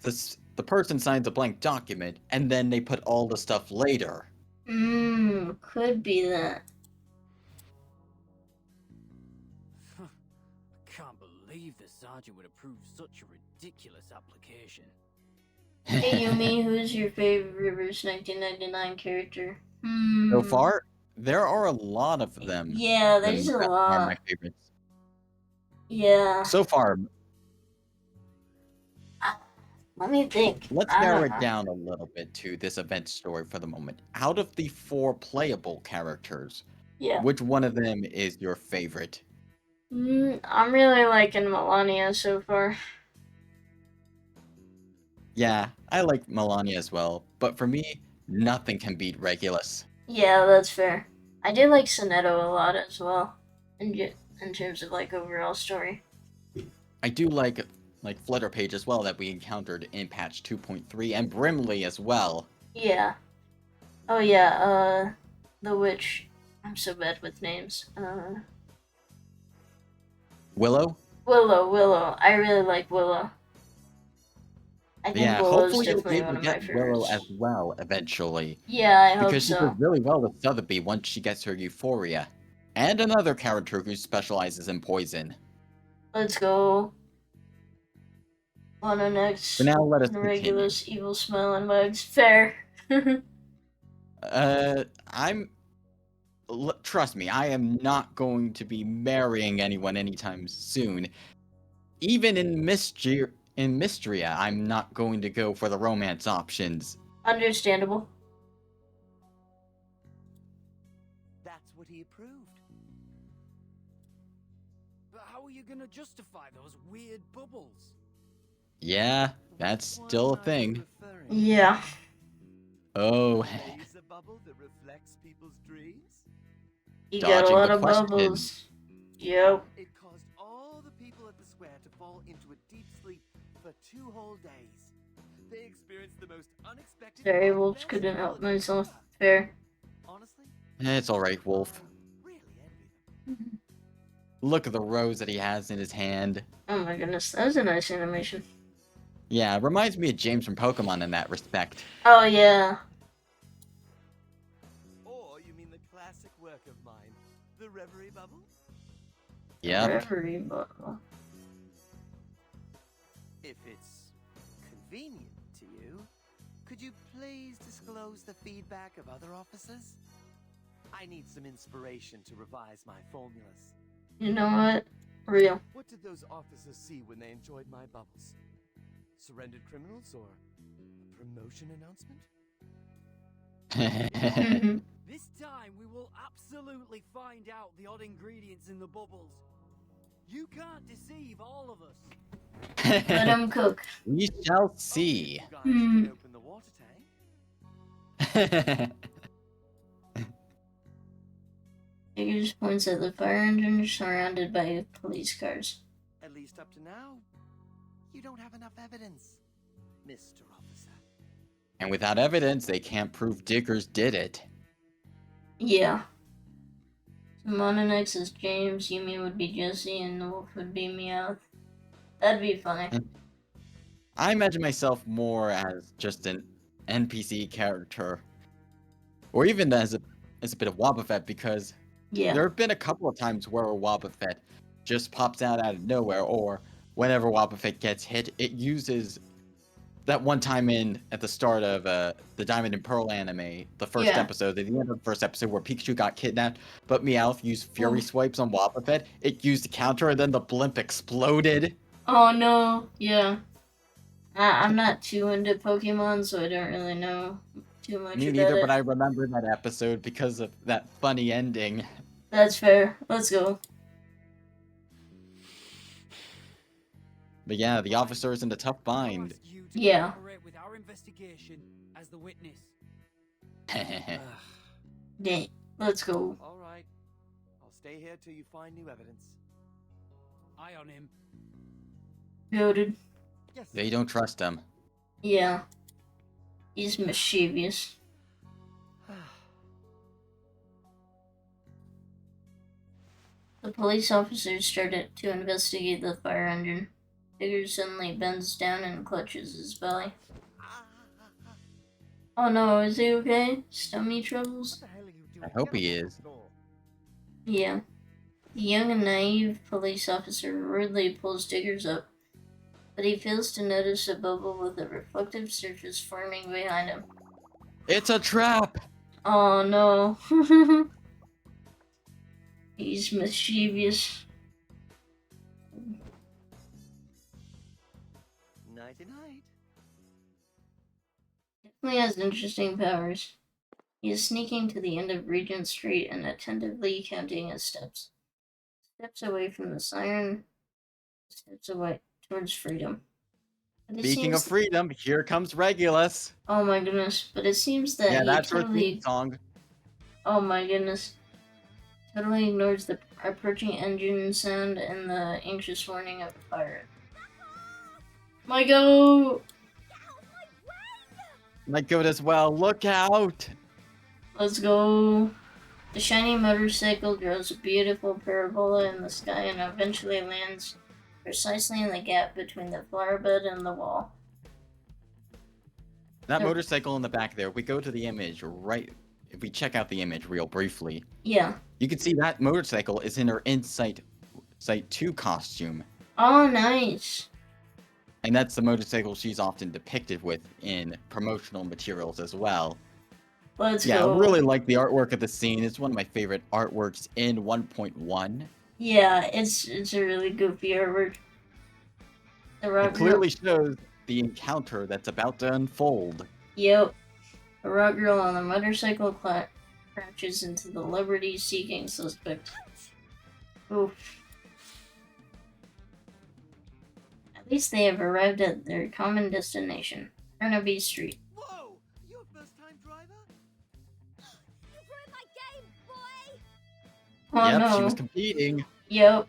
the person signs a blank document and then they put all the stuff later. Could be that. I can't believe the sergeant would approve such a ridiculous application. Hey Yumi, who's your favorite Rivers 1999 character? So far, there are a lot of them. Yeah, there's a that lot. Are my favorites. Yeah. So far, Let me think. let's I narrow don't it know. down a little bit to this event story for the moment. Out of the 4 playable characters, Yeah. which one of them is your favorite? I'm really liking Melania so far. Yeah, I like Melania as well, but for me, nothing can beat Regulus. Yeah, that's fair. I do like Sonetto a lot as well, in terms of like overall story. I do like Flutterpage as well that we encountered in patch 2.3 and Brimley as well. Yeah. Oh yeah, the witch. I'm so bad with names. Willow? Willow. I really like Willow. I think Yeah, Willow's hopefully you'll be definitely able one to of my get Willow favorites. as well eventually. Yeah, I hope Because she so. does really well with Sotheby once she gets her Euphoria. And another character who specializes in poison. Let's go. On the next For now, let us continue. Regulus evil smiling mugs. Fair. Trust me, I am not going to be marrying anyone anytime soon. Even in Mystria, I'm not going to go for the romance options. Understandable. That's what he approved. But how are you gonna justify those weird bubbles? Yeah, that's still a thing. Yeah. Oh, Is a bubble that reflects people's dreams? You got a Dodging lot the of question. bubbles. Yep. It caused all the people at the square to fall into a deep sleep for 2 whole days. They experienced the most unexpected. Sorry, Wolves couldn't help myself. Fair. Honestly, it's alright, Wolf. really envy them. Look at the rose that he has in his hand. Oh my goodness, that was a nice animation. Yeah, it reminds me of James from Pokemon in that respect. Oh yeah. Or you mean the classic work of mine, the Reverie Bubble? Yep. Reverie bubble. If it's convenient to you, could you please disclose the feedback of other officers? I need some inspiration to revise my formulas. You know what? Real. What did those officers see when they enjoyed my bubbles? Surrendered criminals or a promotion announcement? This time we will absolutely find out the odd ingredients in the bubbles. You can't deceive all of us. Let him cook. We shall see. You guys can open the water tank. Diggers points at the fire engine surrounded by police cars. At least up to now, you don't have enough evidence, Mr. Officer. And without evidence, they can't prove Diggers did it. Yeah. So Mononex is James, Yumi would be Jesse, and the wolf would be Meowth. That'd be funny. I imagine myself more as just an NPC character, or even as a bit of Wobbuffet, because there have been a couple of times where a Wobbuffet just pops out of nowhere, or whenever Wobbuffet gets hit, it uses that one time at the start of the Diamond and Pearl anime, the first episode, at the end of the first episode where Pikachu got kidnapped, but Meowth used Fury Swipes on Wobbuffet. It used the counter, and then the blimp exploded. Oh no, yeah. I'm not too into Pokemon, so I don't really know too much Me about neither, it. but I remember that episode because of that funny ending. That's fair. Let's go. But yeah, the officer is in a tough bind. Yeah. With our investigation as the witness. Dang. Let's go. All right. I'll stay here till you find new evidence. Eye on him. Goated. They don't trust him. Yeah. He's mischievous. The police officers started to investigate the fire engine. Digger suddenly bends down and clutches his belly. Oh no, is he okay? Stomach troubles? I hope he is. Yeah. The young and naive police officer rudely pulls Diggers up, but he fails to notice a bubble with a reflective surface forming behind him. It's a trap! Oh no. He's mischievous. Nighty-night. Definitely has interesting powers. He is sneaking to the end of Regent Street and attentively counting his steps. Steps away from the siren. Steps away towards freedom. Speaking of freedom, here comes Regulus. Oh my goodness, but it seems that yeah, he that's totally... her theme song. Oh my goodness. Totally ignores the approaching engine sound and the anxious warning of the pirate. My goat! My goat as well, look out! Let's go. The shiny motorcycle draws a beautiful parabola in the sky and eventually lands precisely in the gap between the flower bed and the wall. That motorcycle in the back there, we go to the image right... If we check out the image real briefly, yeah, you can see that motorcycle is in her Insight 2 costume. Oh, nice. And that's the motorcycle she's often depicted with in promotional materials as well. Let's go. go. I really like the artwork of the scene. It's one of my favorite artworks in 1.1. Yeah, it's a really goofy artwork. It clearly shows the encounter that's about to unfold. Yep. A rock girl on a motorcycle crashes into the liberty-seeking suspect. Oof. At least they have arrived at their common destination, Burnaby Street. Whoa! You a first-time driver? You ruined my game, boy! Oh yep, no. she was competing. Yep.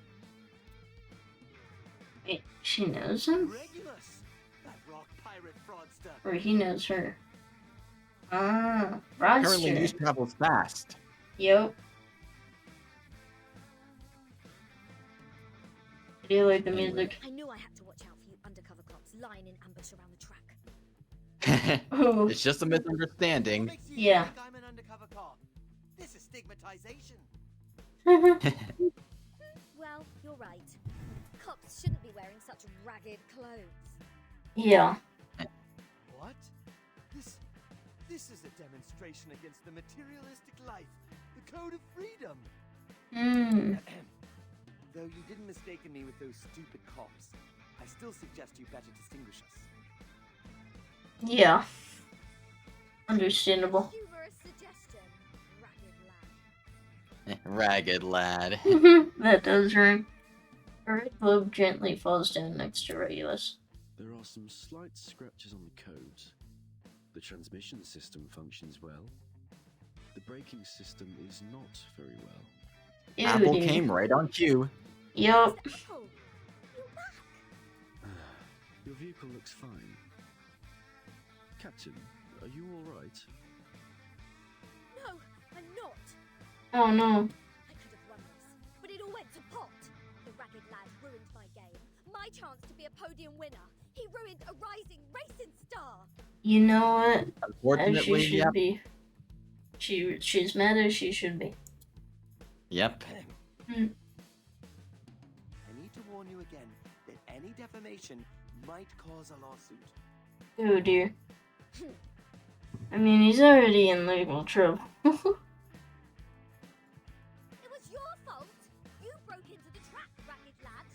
Wait, she knows him? Regulus, that rock pirate fraudster. Or he knows her? Ah, fraudster. Currently, news travels fast. Yep. I do like the music. I knew I had to watch out for you undercover cops lying in ambush around the track. Oh. It's just a misunderstanding. Yeah. Think I'm an undercover cop? This is stigmatization. Well, you're right. Cops shouldn't be wearing such ragged clothes. Yeah. What? This is a demonstration against the materialistic life, the code of freedom. Hmm. Though you didn't mistaken me with those stupid cops, I still suggest you better distinguish us. Yeah. Understandable. You were a suggestion, ragged lad. Ragged lad. That does rhyme. A red globe gently falls down next to Regulus. There are some slight scratches on the codes. The transmission system functions well. The braking system is not very well. Ew, Apple dude. came right on cue. Yup. Your vehicle looks fine. Captain, are you alright? No, I'm not. Oh no. I could have won this, but it all went to pot. The ragged lad ruined my game. My chance to be a podium winner. He ruined a rising racing star. You know what? As Unfortunately, she should yep. be. She's mad as she should be. Yep. I need to warn you again that any defamation might cause a lawsuit. Oh dear. I mean, he's already in legal trouble. It was your fault. You broke into the track, ragged lad.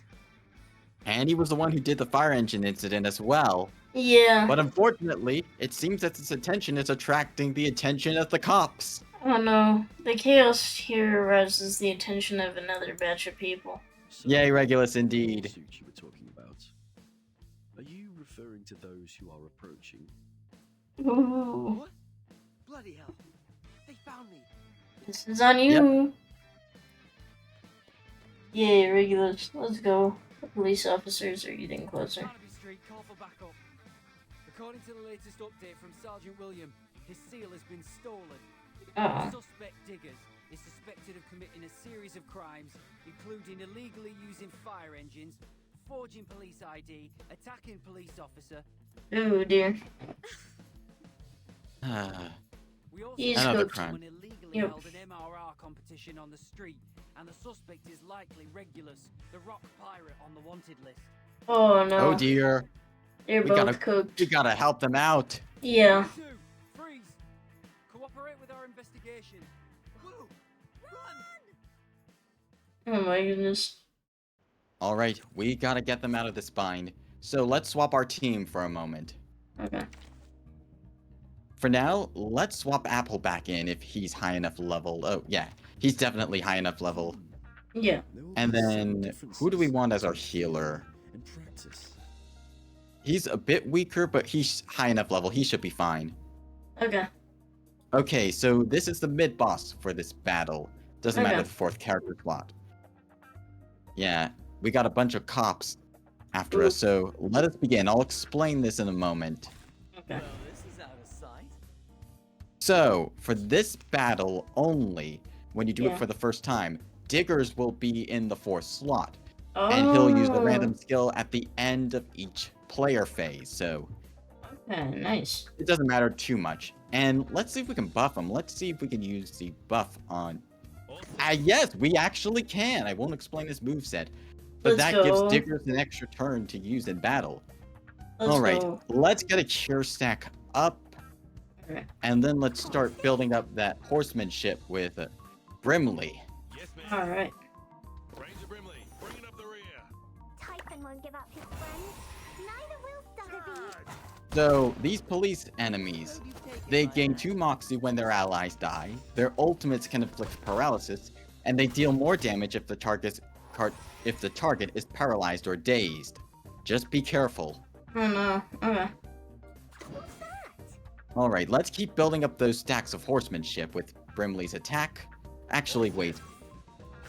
And he was the one who did the fire engine incident as well. Yeah. But unfortunately, it seems that its attention is attracting the attention of the cops. Oh no. The chaos here arouses the attention of another batch of people. So, Yay, Regulus, indeed. lawsuit you were talking about. Are you referring to those who are approaching? Ooh. What? Bloody hell. They found me. This is on you. Yay, Regulus. Let's go. The police officers are getting closer. Carnaby Street, call for backup. According to the latest update from Sergeant William, his seal has been stolen. Uh-oh. Suspect Diggers is suspected of committing a series of crimes, including illegally using fire engines, forging police ID, attacking police officer. Oh dear. We also He's Another hooked. crime. someone illegally Yep. held an MRR competition on the street, and the suspect is likely Regulus, the rock pirate on the wanted list. Oh no. Oh dear. They're We both gotta- cooked. We gotta help them out. Yeah. You two, freeze! Cooperate with our investigation. Woo! Run! Oh my goodness. Alright, we gotta get them out of this bind. So let's swap our team for a moment. Okay. For now, let's swap Apple back in if he's high enough level. Oh, yeah. He's definitely high enough level. Yeah. And then, who do we want as our healer? In practice. He's a bit weaker, but he's high enough level. He should be fine. Okay. Okay, so this is the mid-boss for this battle. Doesn't Okay. matter the fourth character slot. Yeah, we got a bunch of cops after us, so let us begin. I'll explain this in a moment. Okay. This is out of sight. So, for this battle only, when you do Yeah. it for the first time, Diggers will be in the fourth slot. And he'll use the random skill at the end of each player phase, so Okay, nice. it doesn't matter too much. And let's see if we can buff him. Let's see if we can use the buff on... yes, we actually can! I won't explain his moveset. But Let's that go. gives Diggers an extra turn to use in battle. Let's Alright, go. let's get a cure stack up. Alright. And then let's start building up that horsemanship with Brimley. Yes, ma'am. Alright. Ranger Brimley, bringing up the rear. Typhon won't give up his friends. Neither will Sotheby. So, these police enemies, they gain 2 Moxie when their allies die, their ultimates can inflict paralysis, and they deal more damage if the target is paralyzed or dazed. Just be careful. Oh no. Okay. What's that? Alright, let's keep building up those stacks of horsemanship with Brimley's attack. Actually, wait.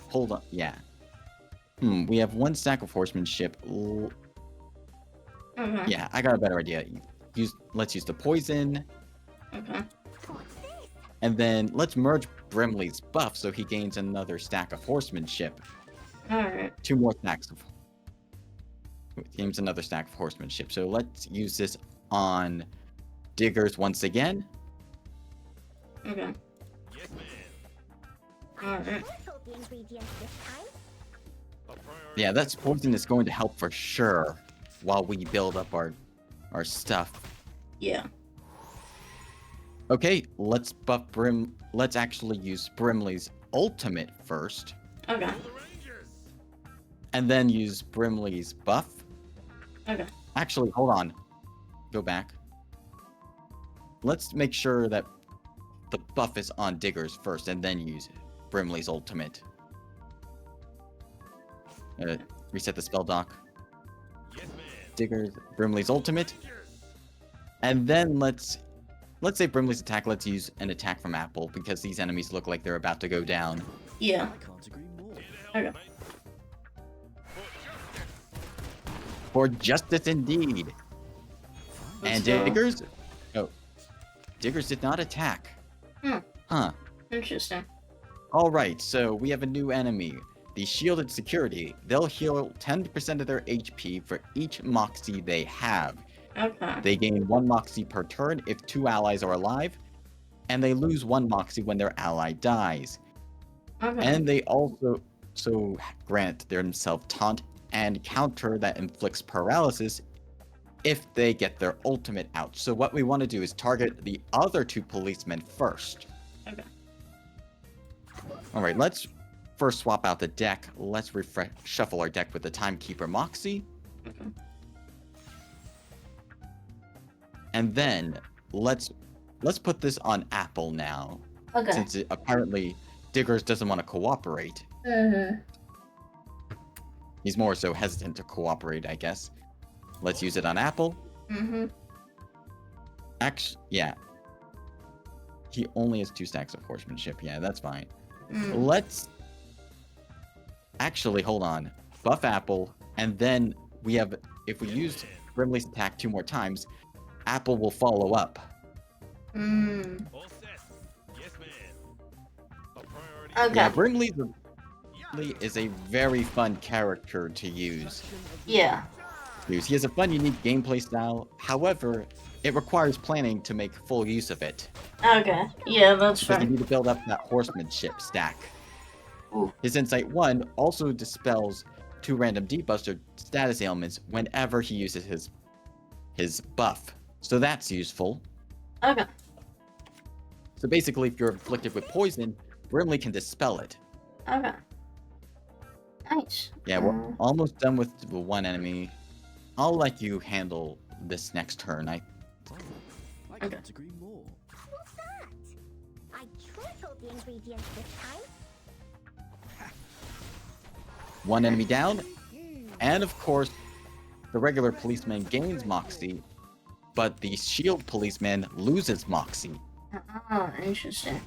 Hold on, yeah. We have 1 stack of horsemanship. Okay. Yeah, I got a better idea. Let's use the poison, Okay. What's this? and then let's merge Brimley's buff so he gains another stack of horsemanship. Alright. 2 more stacks of... Gains another stack of horsemanship. So let's use this on Diggers once again. Okay. Yes, ma'am. Alright. Careful the ingredients this time. A priority. Yeah, that poison is going to help for sure while we build up our stuff. Yeah. Okay, let's actually use Brimley's ultimate first, Okay. The Rangers. and then use Brimley's buff. Okay. Actually, hold on. Go back. Let's make sure that the buff is on Diggers first, and then use Brimley's ultimate. Reset the spell dock. Yes, ma'am. Diggers, Brimley's ultimate, and then let's say Brimley's attack. Let's use an attack from Apple because these enemies look like they're about to go down. Yeah. I can't agree more. Okay. For justice indeed. And So- Diggers? Oh. Diggers did not attack. Hmm. Huh. Interesting. Alright, so we have a new enemy. The Shielded Security. They'll heal 10% of their HP for each Moxie they have. Okay. They gain 1 Moxie per turn if 2 allies are alive, and they lose 1 Moxie when their ally dies. Okay. And they also grant themselves Taunt and Counter that inflicts paralysis if they get their ultimate out. So what we want to do is target the other 2 policemen first. Okay. Alright, let's first swap out the deck. Let's shuffle our deck with the Timekeeper Moxie. Okay. And then let's put this on Apple now. Okay. Since apparently Diggers doesn't want to cooperate. Mm-hmm. He's more so hesitant to cooperate, I guess. Let's use it on Apple. Mm-hmm. Actually, yeah. He only has 2 stacks of horsemanship. Yeah, that's fine. Mm. Let's... Actually, hold on. Buff Apple, and then we have... If we use Brimley's attack 2 more times, Apple will follow up. Mm. All set. Yes, ma'am. A priority. Okay. Yeah, Brimley is a very fun character to use. Yeah. He has a fun, unique gameplay style. However, it requires planning to make full use of it. Okay. Yeah, that's Because you fine. need to build up that horsemanship stack. Ooh. His Insight 1 also dispels 2 random debuffs or status ailments whenever he uses his buff. So that's useful. Okay. So basically, if you're afflicted with poison, Brimley can dispel it. Okay. Nice. Yeah, we're almost done with the 1 enemy. I'll let you handle this next turn. I can't agree more. What's that? I tripled the ingredients this time. 1 enemy down. And of course, the regular policeman gains Moxie, but the shield policeman loses Moxie. Oh, interesting.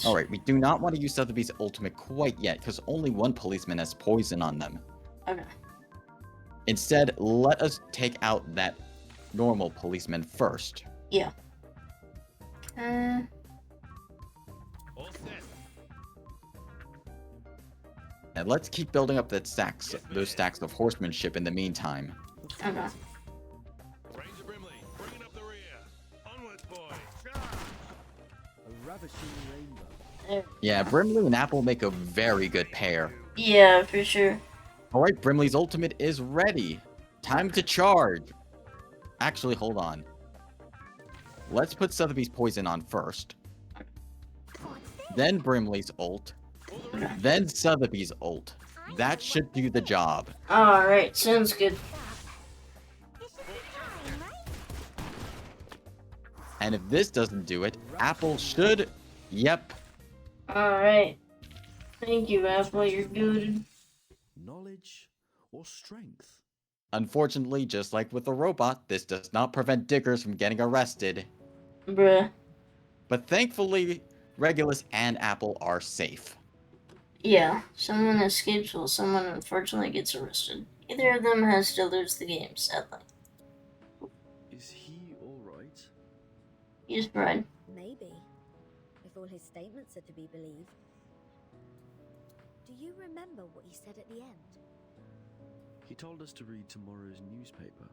Alright, we do not want to use Sotheby's ultimate quite yet, because only 1 policeman has poison on them. Okay. Instead, let us take out that normal policeman first. Yeah. All set. And let's keep building up those stacks of horsemanship in the meantime. Okay. Ranger Brimley, bringing up the rear. Onwards, boy. Charge. A ravishing rainbow. There. Yeah, Brimley and Apple make a very good pair. Yeah, for sure. Alright, Brimley's ultimate is ready. Time to charge. Actually, hold on. Let's put Sotheby's poison on first. Then Brimley's ult. Then Sotheby's ult. That should do the job. Alright, sounds good. And if this doesn't do it, Apple should... Yep. Alright. Thank you, Apple, you're good. Knowledge or strength? Unfortunately, just like with the robot, this does not prevent Diggers from getting arrested. Bruh. But thankfully, Regulus and Apple are safe. Yeah, someone escapes while someone unfortunately gets arrested. Either of them has to lose the game, sadly. Is he alright? He's bride. Maybe, if all his statements are to be believed. Do you remember what he said at the end? He told us to read tomorrow's newspaper.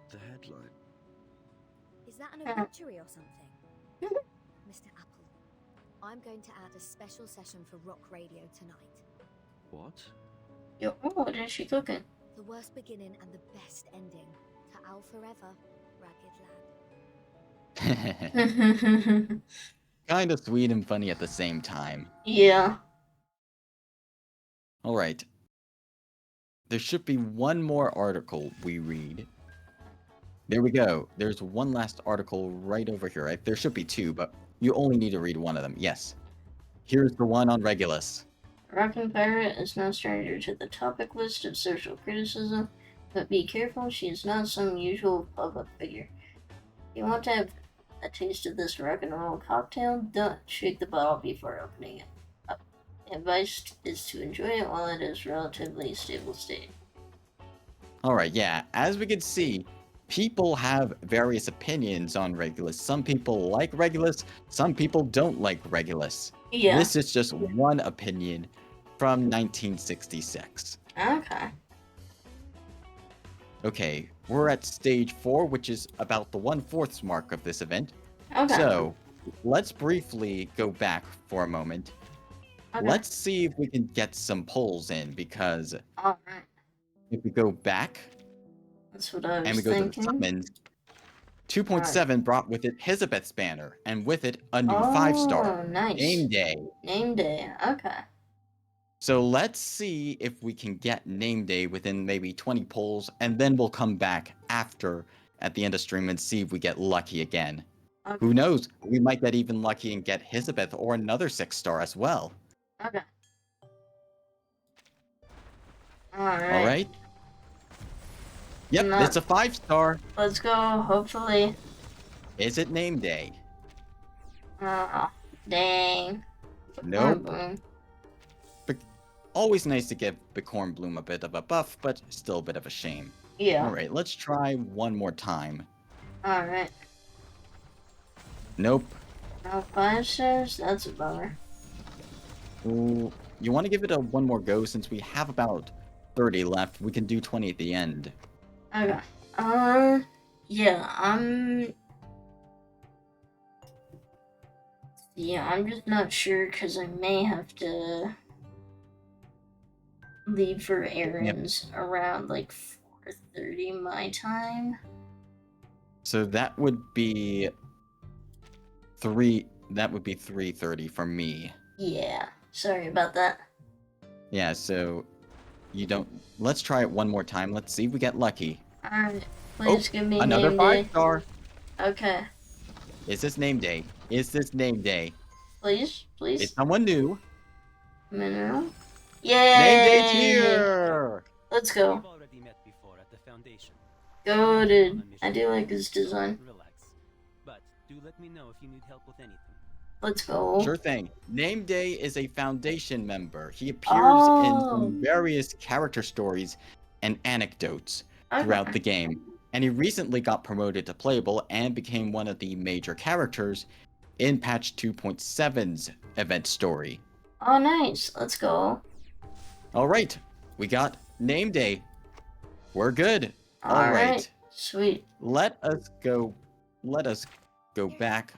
The headline. Is that an obituary or something? Mr. Apple, I'm going to add a special session for Rock Radio tonight. What? Yo, what is she cooking? The worst beginning and the best ending to Al Forever, Ragged Lad. Kind of sweet and funny at the same time. Yeah. Alright. There should be one more article we read. There we go. There's one last article right over here. There should be 2, but you only need to read one of them. Yes. Here's the one on Regulus. Rockin' Pirate is no stranger to the topic list of social criticism, but be careful, she is not some usual public figure. If you want to have a taste of this rock and roll cocktail, don't shake the bottle before opening it up. Advice is to enjoy it while it is relatively stable state. Alright, yeah. As we can see, people have various opinions on Regulus. Some people like Regulus, some people don't like Regulus. Yeah. This is just one opinion from 1966. Okay. Okay, we're at stage 4, which is about the 1/4 mark of this event. Okay. So, let's briefly go back for a moment. Okay. Let's see if we can get some polls in, because Alright. if we go back That's what I was and we go to the thinking. summons, 2.7 brought with it Elizabeth's banner, and with it a new 5-star. Oh, nice. Name day. Name day. Okay. So let's see if we can get name day within maybe 20 polls, and then we'll come back after at the end of stream and see if we get lucky again. Okay. Who knows? We might get even lucky and get Elizabeth or another 6-star as well. Okay. Alright. Alright? Yep, it's a 5-star. Let's go, hopefully. Is it name day? Oh, dang. Nope. Boom. Always nice to give Bicorn Bloom a bit of a buff, but still a bit of a shame. Yeah. Alright, let's try one more time. Alright. Nope. No 5 stars? That's a bummer. Ooh, you want to give it a one more go since we have about 30 left. We can do 20 at the end. Okay. Yeah, I'm just not sure because I may have to leave for errands around like 4:30 my time. So that would be 3:30 for me. Yeah, sorry about that. Yeah, so you don't. Let's try it one more time. Let's see if we get lucky. Alright, please give me another name day. 5-star. Okay, Is this name day? Is this name day? please. Is someone new? Mineral. Name Yay! day's here! Let's go. Goated. I do like his design. But do let me know if you need help with anything. Let's go. Sure thing. Name Day is a Foundation member. He appears in some various character stories and anecdotes throughout the game. And he recently got promoted to playable and became one of the major characters in patch 2.7's event story. Oh, nice. Let's go. Alright, we got Name Day. We're good. Alright. Sweet. Let us go back.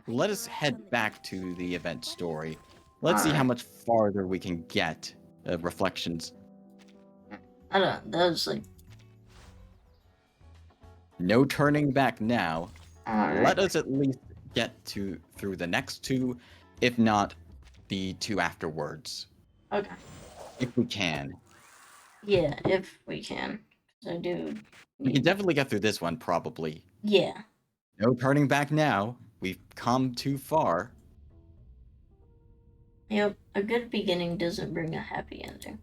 Let us head back to the event story. Let's see how much farther we can get. Reflections. I don't. That was like. No turning back now. Alright. Let us at least get through the next two, if not the two afterwards. Okay. If we can. Yeah, if we can. 'Cause I do. We can definitely get through this one, probably. Yeah. No turning back now. We've come too far. Yep. A good beginning doesn't bring a happy ending.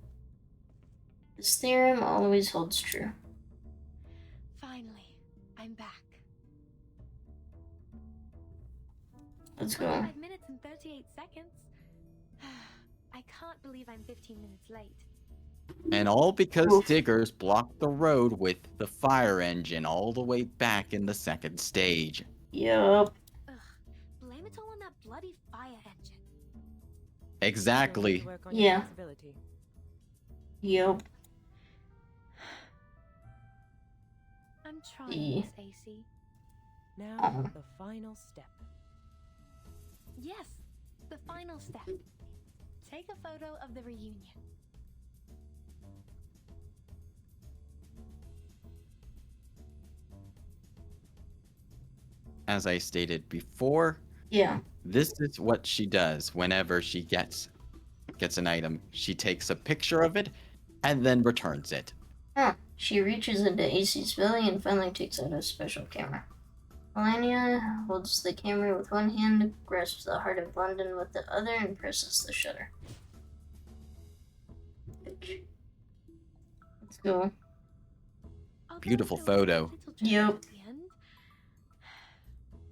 This theorem always holds true. Finally, I'm back. Let's go. 5 minutes and 38 seconds. I can't believe I'm 15 minutes late. And all because diggers blocked the road with the fire engine all the way back in the second stage. Yup. Ugh, blame it all on that bloody fire engine. Exactly. Yeah. Yup. I'm trying, Miss AC. Now, the final step. Yes, the final step. Take a photo of the reunion. As I stated before, this is what she does whenever she gets an item. She takes a picture of it and then returns it. Huh. She reaches into AC's belly and finally takes out a special camera. Melania holds the camera with one hand, grasps the heart of London with the other, and presses the shutter. Let's go. Beautiful photo. Yep.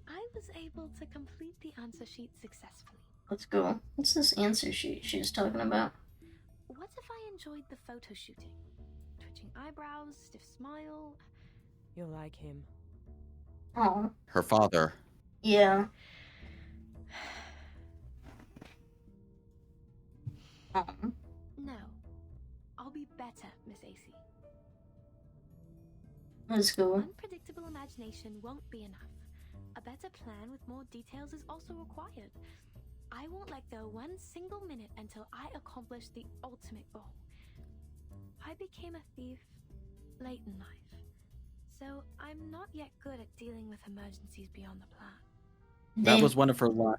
I was able to complete the answer sheet successfully. Let's go. What's this answer she was talking about? What if I enjoyed the photo shooting? Twitching eyebrows, stiff smile. You're like him. Oh. Her father. Yeah. No. I'll be better, Miss AC. Let's go. Unpredictable imagination won't be enough. A better plan with more details is also required. I won't let go one single minute until I accomplish the ultimate goal. I became a thief late in life, so I'm not yet good at dealing with emergencies beyond the plan. That was one of her lines.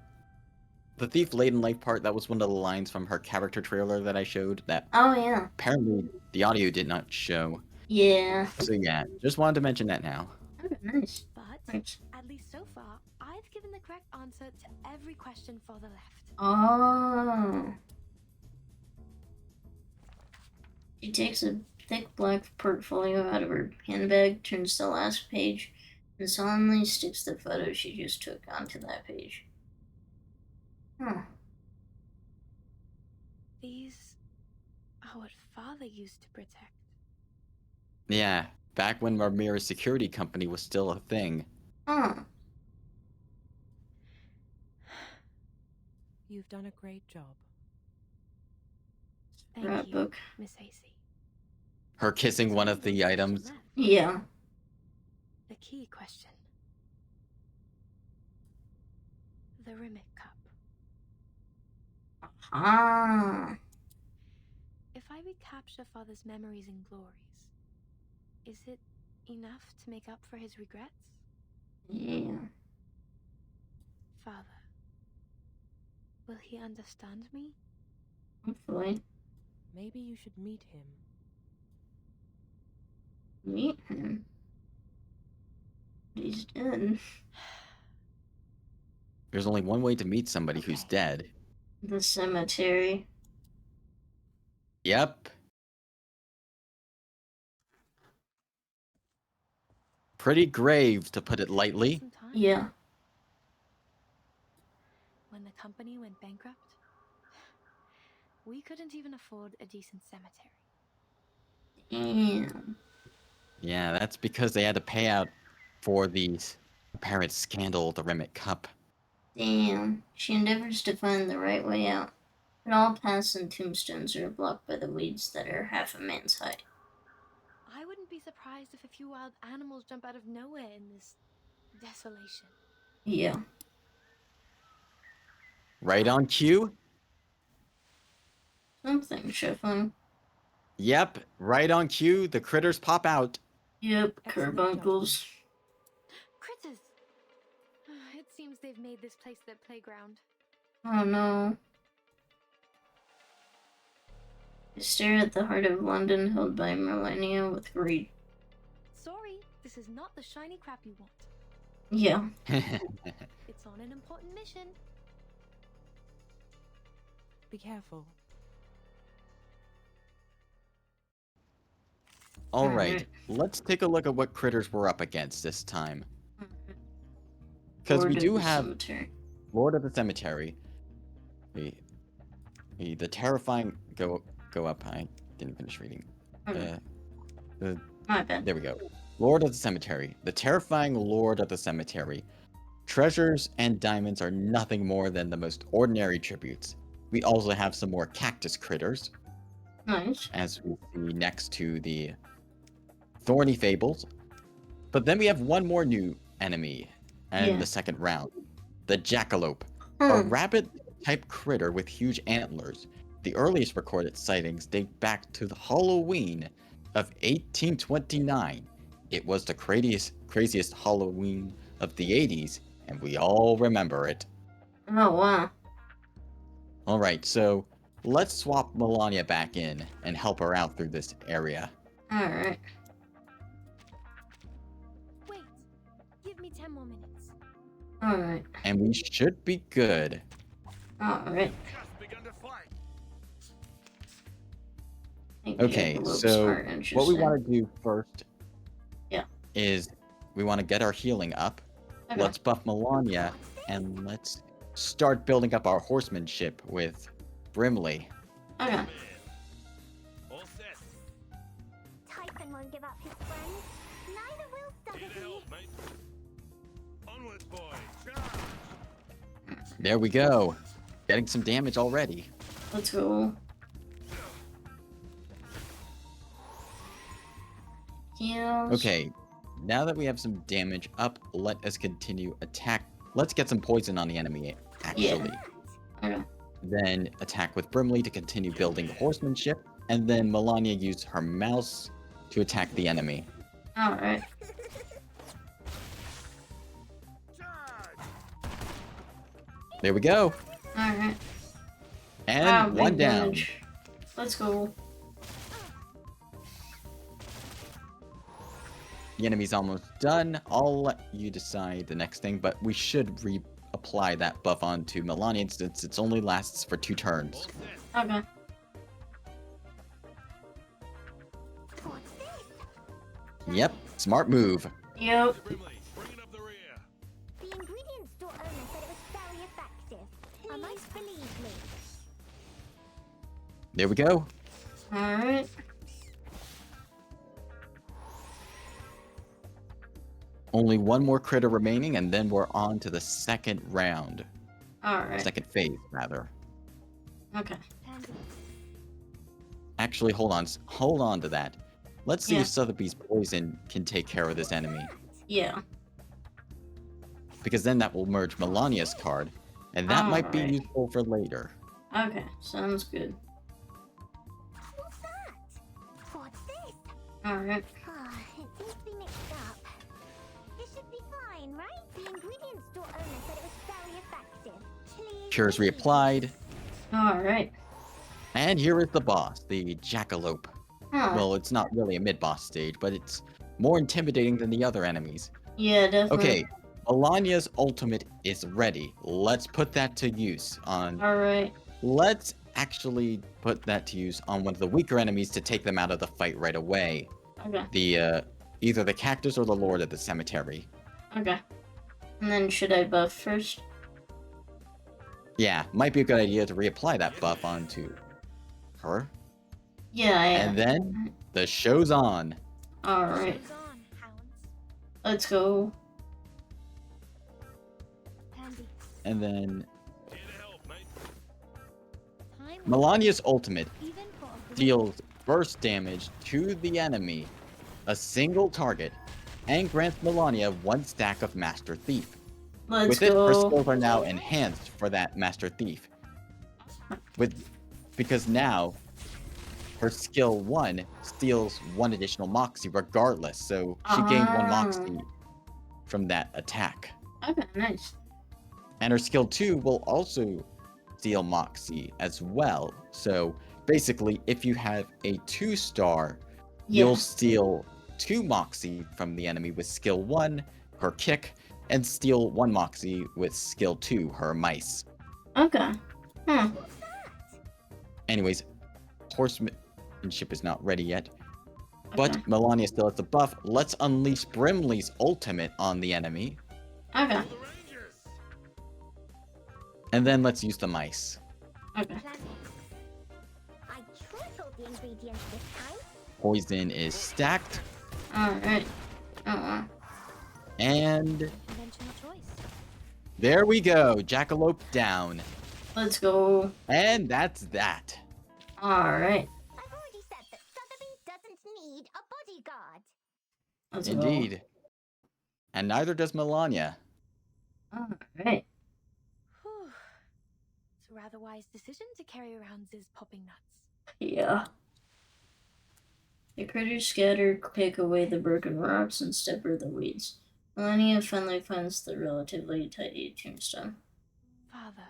The thief late in life part, that was one of the lines from her character trailer that I showed that Oh, yeah. apparently the audio did not show. Yeah. So yeah, just wanted to mention that now. Okay, nice. But, Thanks. at least so far, I've given the correct answer to every question for the left. Oh. She takes a thick black portfolio out of her handbag, turns to the last page, and solemnly sticks the photo she just took onto that page. Huh. These are what Father used to protect. Yeah, back when Marmira's security company was still a thing. Huh. You've done a great job. Thank you, Miss AC. Her kissing one of the items. Yeah. The key question. The Rimet Cup. Ah. If I recapture Father's memories and glories, is it enough to make up for his regrets? Yeah. Father, will he understand me? Hopefully. Maybe you should meet him. Meet him? He's dead. There's only one way to meet somebody who's dead. The cemetery. Yep. Pretty grave, to put it lightly. Yeah. When the company went bankrupt, we couldn't even afford a decent cemetery. Damn. Yeah, that's because they had to pay out for the apparent scandal of the Rimet Cup. Damn. She endeavors to find the right way out, but all paths and tombstones are blocked by the weeds that are half a man's height. I wouldn't be surprised if a few wild animals jump out of nowhere in this desolation. Yeah. Right on cue? Something shuffling. Yep, right on cue. The critters pop out. Yep, carbuncles. Critters! It seems they've made this place their playground. Oh no. I stare at the heart of London held by millennia with greed. Sorry, this is not the shiny crap you want. Yeah. It's on an important mission. Be careful. Alright, let's take a look at what critters we're up against this time. Because we do have Lord of the Cemetery. The terrifying... Go up. I didn't finish reading. My bad. There we go. Lord of the Cemetery. The terrifying Lord of the Cemetery. Treasures and diamonds are nothing more than the most ordinary tributes. We also have some more cactus critters. Nice. As we see next to the Thorny Fables. But then we have one more new enemy in the second round. The Jackalope. A rabbit-type critter with huge antlers. The earliest recorded sightings date back to the Halloween of 1829. It was the craziest Halloween of the 80s, and we all remember it. Oh, wow. Alright, so let's swap Melania back in and help her out through this area. Alright. Wait, give me 10 more minutes. Alright. And we should be good. Alright. Okay, so what we want to do first is we want to get our healing up. Okay. Let's buff Melania, and let's start building up our horsemanship with Brimley. Okay. All set. Typhon won't give up his friends. Neither will Need Sotheby. help, mate. Onwards, boy. Charge. There we go. Getting some damage already. Let's go. Heals. Okay, now that we have some damage up, let us continue attack. Let's get some poison on the enemy, actually. Okay. Then attack with Brimley to continue building the horsemanship, and then Melania used her mouse to attack the enemy. Alright. There we go. Alright. And Wow, one big down. damage. Let's go. The enemy's almost done. I'll let you decide the next thing, but we should reapply that buff onto Melania since it only lasts for 2 turns. Okay. Yep, smart move. Yep. The ingredient store owner said it was very effective. I might believe me. There we go. Alright. Only one more critter remaining, and then we're on to the second round. Alright. Second phase, rather. Okay. Actually, hold on to that. Let's see Yeah. if Sotheby's poison can take care of this enemy. Yeah. Because then that will merge Melania's card, and that might be Alright. useful for later. Okay. Sounds good. What's that? What's this? Alright. It seems to be mixed up. This should be fine, right? The ingredient store owner said it was very effective. Please. Cure's reapplied, Alright. and here is the boss, the Jackalope. Huh. Well, it's not really a mid-boss stage, but it's more intimidating than the other enemies. Yeah, definitely. Okay, Melania's ultimate is ready. Let's put that to use on... Alright. Let's actually put that to use on one of the weaker enemies to take them out of the fight right away. Okay. The, either the Cactus or the Lord of the Cemetery. Okay. And then should I buff first? Yeah, might be a good idea to reapply that buff onto her. Yeah, And then, the show's on. Alright. Let's go. And then... Melania's ultimate deals burst damage to the enemy, a single target, and grants Melania 1 stack of Master Thief. Let's With it, her go. skills are now enhanced for that Master Thief. Because now, her skill 1 steals 1 additional Moxie regardless, so she gained 1 Moxie from that attack. Okay, nice. And her skill 2 will also steal Moxie as well. So basically, if you have a 2-star, you'll steal 2 Moxie from the enemy with skill 1, her kick, and steal 1 Moxie with skill 2, her mice. Okay. Huh. Anyways, horsemanship is not ready yet. But Melania still has the buff. Let's unleash Brimley's ultimate on the enemy. Okay. And then let's use the mice. Okay. I tripled the ingredients this time. Poison is stacked. Alright. And there we go. Jackalope down. Let's go. And that's that. Alright. I've already said that Sotheby doesn't need a bodyguard. Let's go. Indeed. And neither does Melania. Alright. It's a rather wise decision to carry around Ziz popping nuts. Yeah. The critters scatter, pick away the broken rocks, and stepper the weeds. Melania finally finds the relatively tidy tombstone. Father,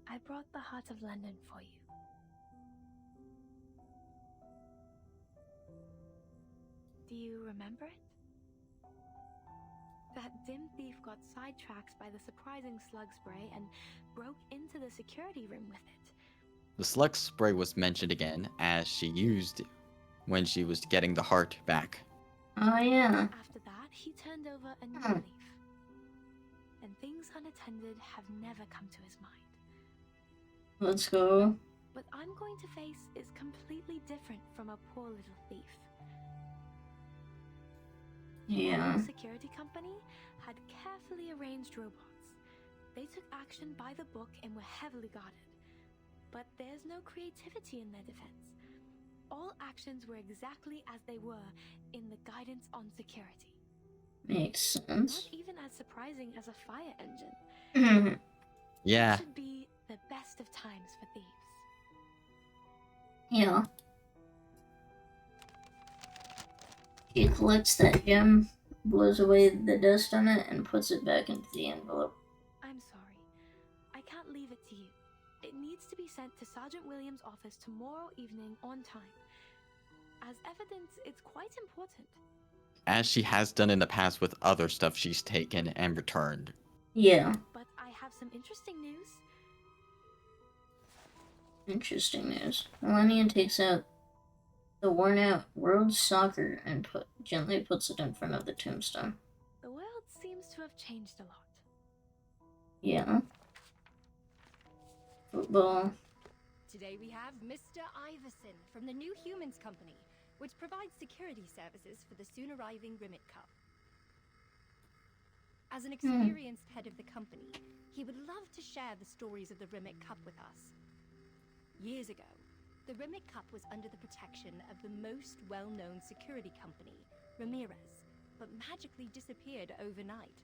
I brought the Heart of London for you. Do you remember it? That dim thief got sidetracked by the surprising slug spray and broke into the security room with it. The slug spray was mentioned again as she used when she was getting the heart back. Oh, yeah. After that, he turned over a new leaf. and things unattended have never come to his mind. Let's go. What I'm going to face is completely different from a poor little thief. Yeah. The security company had carefully arranged robots. They took action by the book and were heavily guarded. But there's no creativity in their defense. All actions were exactly as they were in the guidance on security. Makes sense. Not even as surprising as a fire engine. Yeah. It should be the best of times for thieves. Yeah. He collects that gem, blows away the dust on it, and puts it back into the envelope. I'm sorry. I can't leave it to you. It needs to be sent to Sergeant Williams' office tomorrow evening on time. As evidence, it's quite important. As she has done in the past with other stuff she's taken and returned. Yeah. But I have some interesting news. Interesting news. Melania takes out the worn-out World Soccer and gently puts it in front of the tombstone. The world seems to have changed a lot. Yeah. Football. Today we have Mr. Iverson from the New Humans Company, which provides security services for the soon-arriving Rimet Cub. As an experienced head of the company, he would love to share the stories of the Rimet Cub with us. Years ago, the Rimet Cub was under the protection of the most well-known security company, Ramirez, but magically disappeared overnight.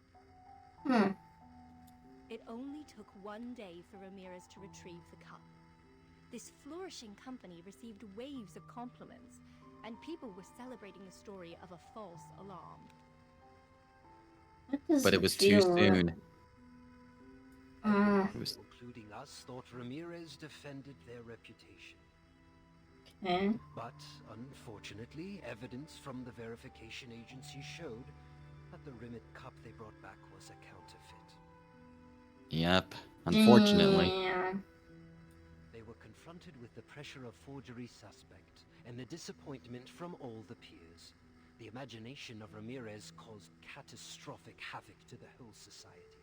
It only took one day for Ramirez to retrieve the cup. This flourishing company received waves of compliments, and people were celebrating the story of a false alarm. But it was too soon. Including us, thought Ramirez defended their reputation. Okay. But, unfortunately, evidence from the verification agency showed that the Rimet Cup they brought back was a counterfeit. Yep, unfortunately. They were confronted with the pressure of forgery suspect and the disappointment from all the peers. The imagination of Ramirez caused catastrophic havoc to the whole society.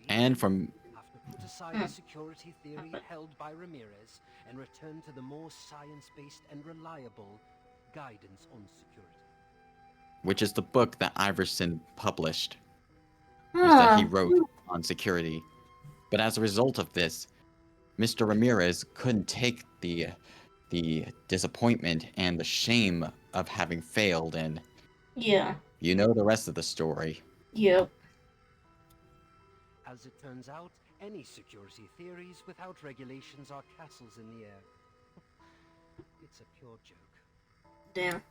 And from... After put aside the security theory held by Ramirez and return to the more science-based and reliable guidance on security. Which is the book that Iverson published. That he wrote on security. But as a result of this, Mr. Ramirez couldn't take the disappointment and the shame of having failed, and you know the rest of the story. Yep. As it turns out, any security theories without regulations are castles in the air. It's a pure joke. Damn.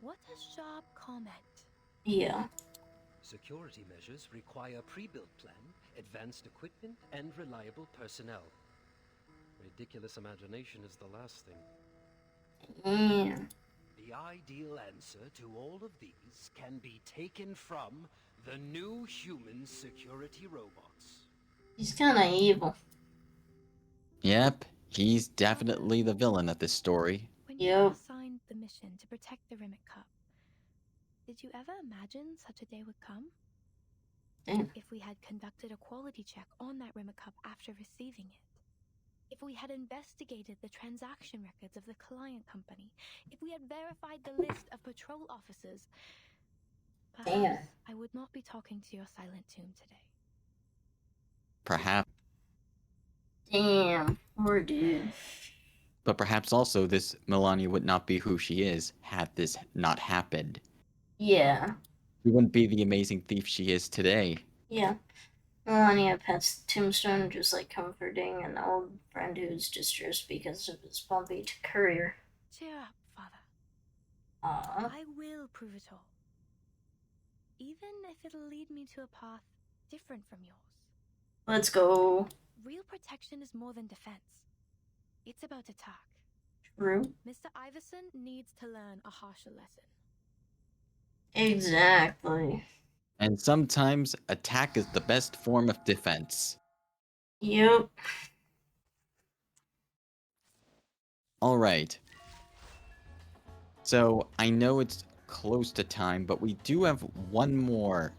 What a sharp comment. Yeah. Security measures require a pre-built plan, advanced equipment, and reliable personnel. Ridiculous imagination is the last thing. The ideal answer to all of these can be taken from the New Human security robots. He's kind of evil. Yep, he's definitely the villain of this story. When you were assigned the mission to protect the Rimet Cup, did you ever imagine such a day would come? If we had conducted a quality check on that Rimet Cup after receiving it, if we had investigated the transaction records of the client company, if we had verified the list of patrol officers, perhaps I would not be talking to your silent tomb today. Perhaps. Damn, poor dude. But perhaps also this Melania would not be who she is had this not happened. Yeah. She wouldn't be the amazing thief she is today. Yeah. Melania pets the tombstone, just like comforting an old friend who's distressed because of his bumpy career. Cheer up, Father. Aww. I will prove it all. Even if it'll lead me to a path different from yours. Let's go. Real protection is more than defense. It's about attack. True. Mr. Iverson needs to learn a harsher lesson. Exactly. And sometimes attack is the best form of defense. Yep. Alright. So, I know it's close to time, but we do have one more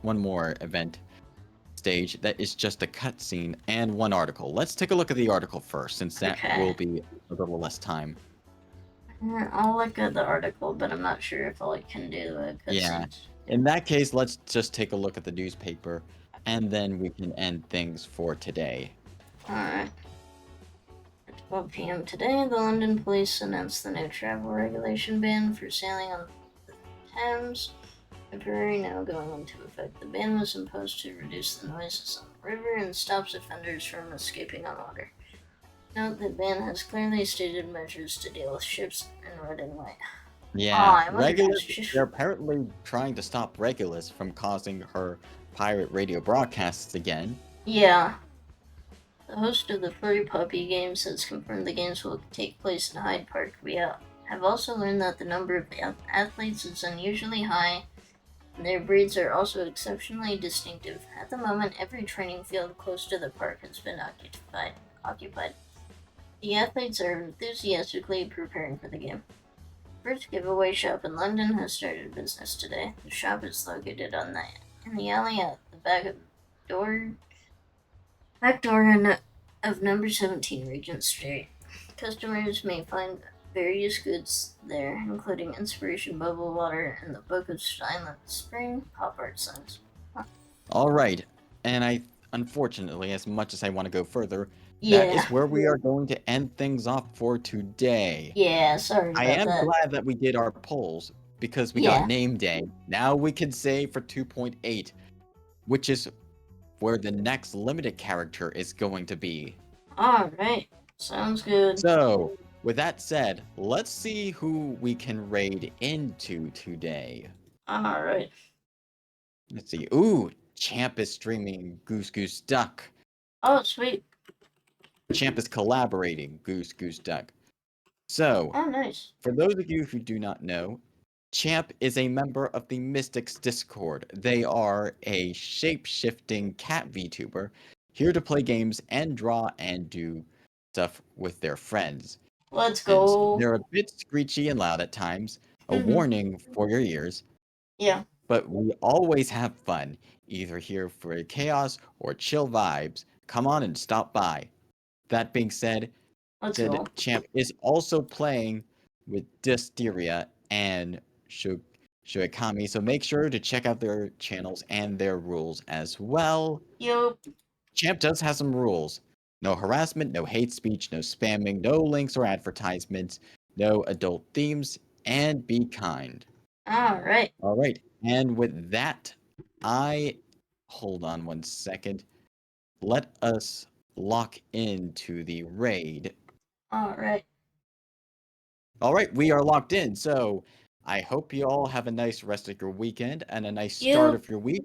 one more event stage that is just a cutscene and one article. Let's take a look at the article first, since that will be a little less time. I'll look at the article, but I'm not sure if I can do a cutscene. Yeah. In that case, let's just take a look at the newspaper, and then we can end things for today. Alright. At 12 p.m. today, the London police announced the new travel regulation ban for sailing on the Thames. Temporary now going into effect. The ban was imposed to reduce the noises on the river and stops offenders from escaping on water. Note the ban has clearly stated measures to deal with ships in red and white. Yeah, Regulus, they're apparently trying to stop Regulus from causing her pirate radio broadcasts again. Yeah. The host of the Furry Puppy Games has confirmed the games will take place in Hyde Park. We have also learned that the number of athletes is unusually high, and their breeds are also exceptionally distinctive. At the moment, every training field close to the park has been occupied. The athletes are enthusiastically preparing for the game. First giveaway shop in London has started business today. The shop is located in the alley at the back door of number 17 Regent Street. Customers may find various goods there, including Inspiration Bubble Water and the Book of Silent Spring pop art signs. All right, and unfortunately, as much as I want to go further, Yeah. that is where we are going to end things off for today. Yeah, sorry about I am that. glad that we did our polls, because we got name day. Now we can say for 2.8, which is where the next limited character is going to be. Alright, sounds good. So, with that said, let's see who we can raid into today. Alright. Let's see. Ooh, Champ is streaming Goose Goose Duck. Oh, sweet. Champ is collaborating Goose Goose Duck. So, oh, nice. For those of you who do not know, Champ is a member of the Mystics Discord. They are a shape-shifting cat VTuber, here to play games and draw and do stuff with their friends. Let's go. And they're a bit screechy and loud at times, a warning for your ears. Yeah. But we always have fun, either here for chaos or chill vibes. Come on and stop by. That being said, Champ is also playing with Dysteria and Shuikami, so make sure to check out their channels and their rules as well. Yup. Champ does have some rules. No harassment, no hate speech, no spamming, no links or advertisements, no adult themes, and be kind. Alright. Alright, and with that, hold on one second. Let us lock into the raid. Alright. Alright, we are locked in, so I hope you all have a nice rest of your weekend and a nice start of your week.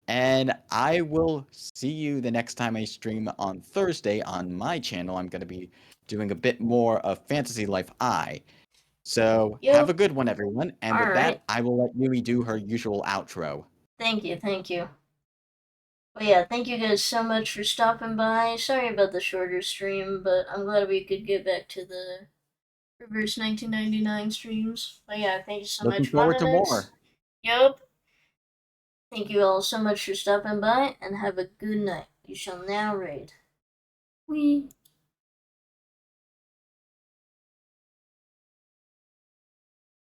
And I will see you the next time I stream on Thursday on my channel. I'm going to be doing a bit more of Fantasy Life I. So have a good one, everyone. And with that, I will let Yumi do her usual outro. Thank you. Well, yeah, thank you guys so much for stopping by. Sorry about the shorter stream, but I'm glad we could get back to the Reverse 1999 streams. But yeah, thank you so much. Looking forward to more. Yup. Thank you all so much for stopping by, and have a good night. You shall now raid. Wee.